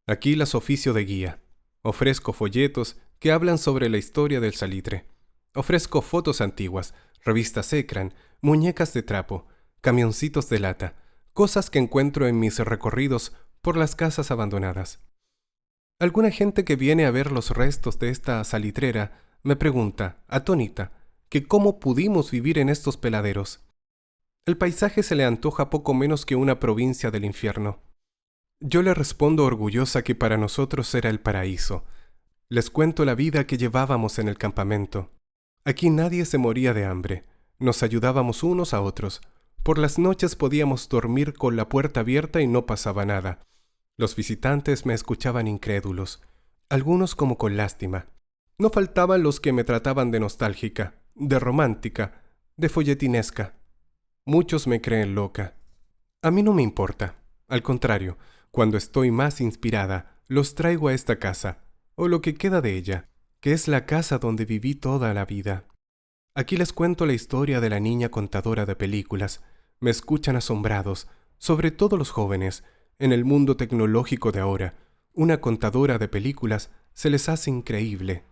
Aquí las oficio de guía. Ofrezco folletos que hablan sobre la historia del salitre. Ofrezco fotos antiguas, revistas Ekran, muñecas de trapo, camioncitos de lata, cosas que encuentro en mis recorridos por las casas abandonadas. Alguna gente que viene a ver los restos de esta salitrera me pregunta, atónita, que cómo pudimos vivir en estos peladeros. El paisaje se le antoja poco menos que una provincia del infierno. Yo le respondo orgullosa que para nosotros era el paraíso. Les cuento la vida que llevábamos en el campamento. Aquí nadie se moría de hambre. Nos ayudábamos unos a otros. Por las noches podíamos dormir con la puerta abierta y no pasaba nada. Los visitantes me escuchaban incrédulos, algunos como con lástima. No faltaban los que me trataban de nostálgica, de romántica, de folletinesca. Muchos me creen loca. A mí no me importa. Al contrario, cuando estoy más inspirada, los traigo a esta casa, o lo que queda de ella, que es la casa donde viví toda la vida. Aquí les cuento la historia de la niña contadora de películas, Me escuchan asombrados, sobre todo los jóvenes. En el mundo tecnológico de ahora, una contadora de películas se les hace increíble.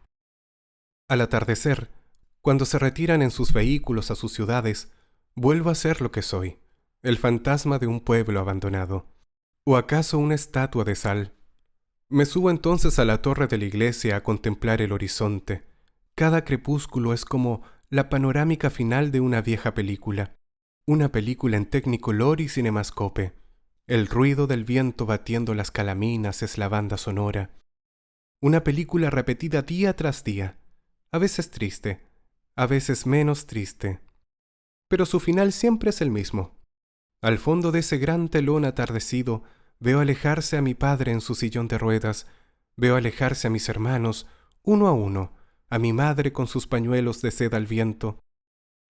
Al atardecer, cuando se retiran en sus vehículos a sus ciudades, vuelvo a ser lo que soy, el fantasma de un pueblo abandonado. ¿O acaso una estatua de sal? Me subo entonces a la torre de la iglesia a contemplar el horizonte. Cada crepúsculo es como la panorámica final de una vieja película. Una película en Technicolor y Cinemascope. El ruido del viento batiendo las calaminas es la banda sonora. Una película repetida día tras día. A veces triste, a veces menos triste. Pero su final siempre es el mismo. Al fondo de ese gran telón atardecido, veo alejarse a mi padre en su sillón de ruedas, veo alejarse a mis hermanos, uno a uno, a mi madre con sus pañuelos de seda al viento.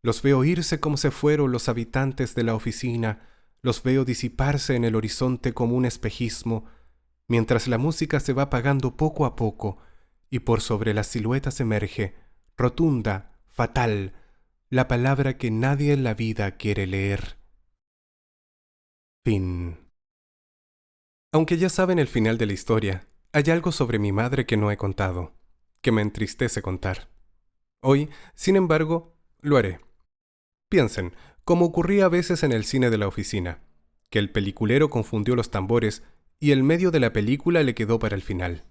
Los veo irse como se fueron los habitantes de la oficina, los veo disiparse en el horizonte como un espejismo, mientras la música se va apagando poco a poco, y por sobre las siluetas emerge, rotunda, fatal, la palabra que nadie en la vida quiere leer. Fin. Aunque ya saben el final de la historia, hay algo sobre mi madre que no he contado, que me entristece contar. Hoy, sin embargo, lo haré. Piensen, como ocurría a veces en el cine de la oficina, que el peliculero confundió los tambores y el medio de la película le quedó para el final.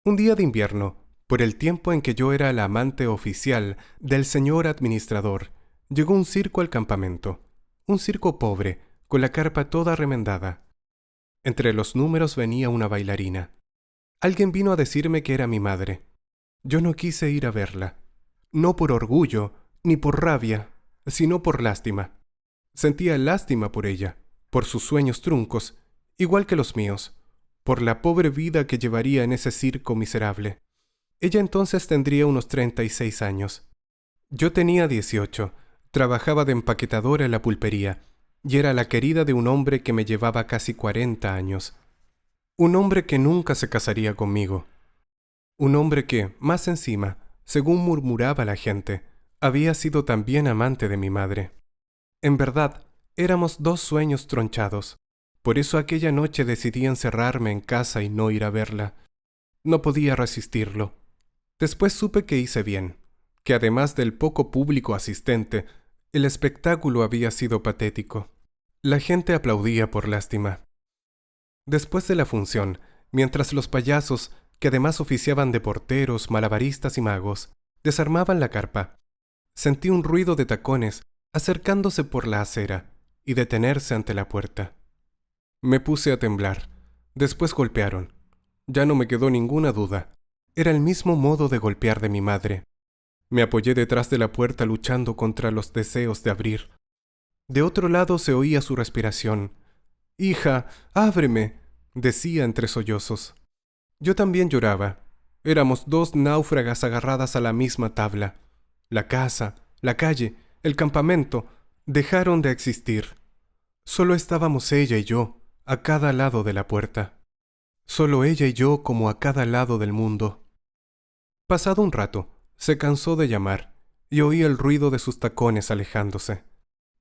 Un día de invierno, por el tiempo en que yo era la amante oficial del señor administrador, llegó un circo al campamento, un circo pobre, con la carpa toda remendada. Entre los números venía una bailarina. Alguien vino a decirme que era mi madre. Yo no quise ir a verla, no por orgullo, ni por rabia, sino por lástima. Sentía lástima por ella, por sus sueños truncos, igual que los míos, por la pobre vida que llevaría en ese circo miserable. Ella entonces tendría unos 36 años. Yo tenía 18, trabajaba de empaquetadora en la pulpería, y era la querida de un hombre que me llevaba casi 40 años. Un hombre que nunca se casaría conmigo. Un hombre que, más encima, según murmuraba la gente, había sido también amante de mi madre. En verdad, éramos dos sueños tronchados. Por eso aquella noche decidí encerrarme en casa y no ir a verla. No podía resistirlo. Después supe que hice bien, que además del poco público asistente, el espectáculo había sido patético. La gente aplaudía por lástima. Después de la función, mientras los payasos, que además oficiaban de porteros, malabaristas y magos, desarmaban la carpa, sentí un ruido de tacones acercándose por la acera y detenerse ante la puerta. Me puse a temblar. Después golpearon. Ya no me quedó ninguna duda. Era el mismo modo de golpear de mi madre. Me apoyé detrás de la puerta luchando contra los deseos de abrir. De otro lado se oía su respiración. «Hija, ábreme», decía entre sollozos. Yo también lloraba. Éramos dos náufragas agarradas a la misma tabla. La casa, la calle, el campamento, dejaron de existir. Solo estábamos ella y yo, a cada lado de la puerta. Solo ella y yo como a cada lado del mundo. Pasado un rato, se cansó de llamar, y oí el ruido de sus tacones alejándose.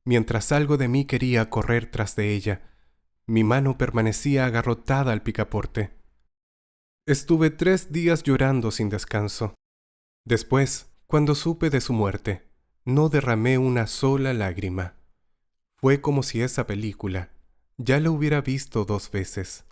Mientras algo de mí quería correr tras de ella, mi mano permanecía agarrotada al picaporte. Estuve 3 días llorando sin descanso. Después, cuando supe de su muerte, no derramé una sola lágrima. Fue como si esa película ya la hubiera visto 2 veces.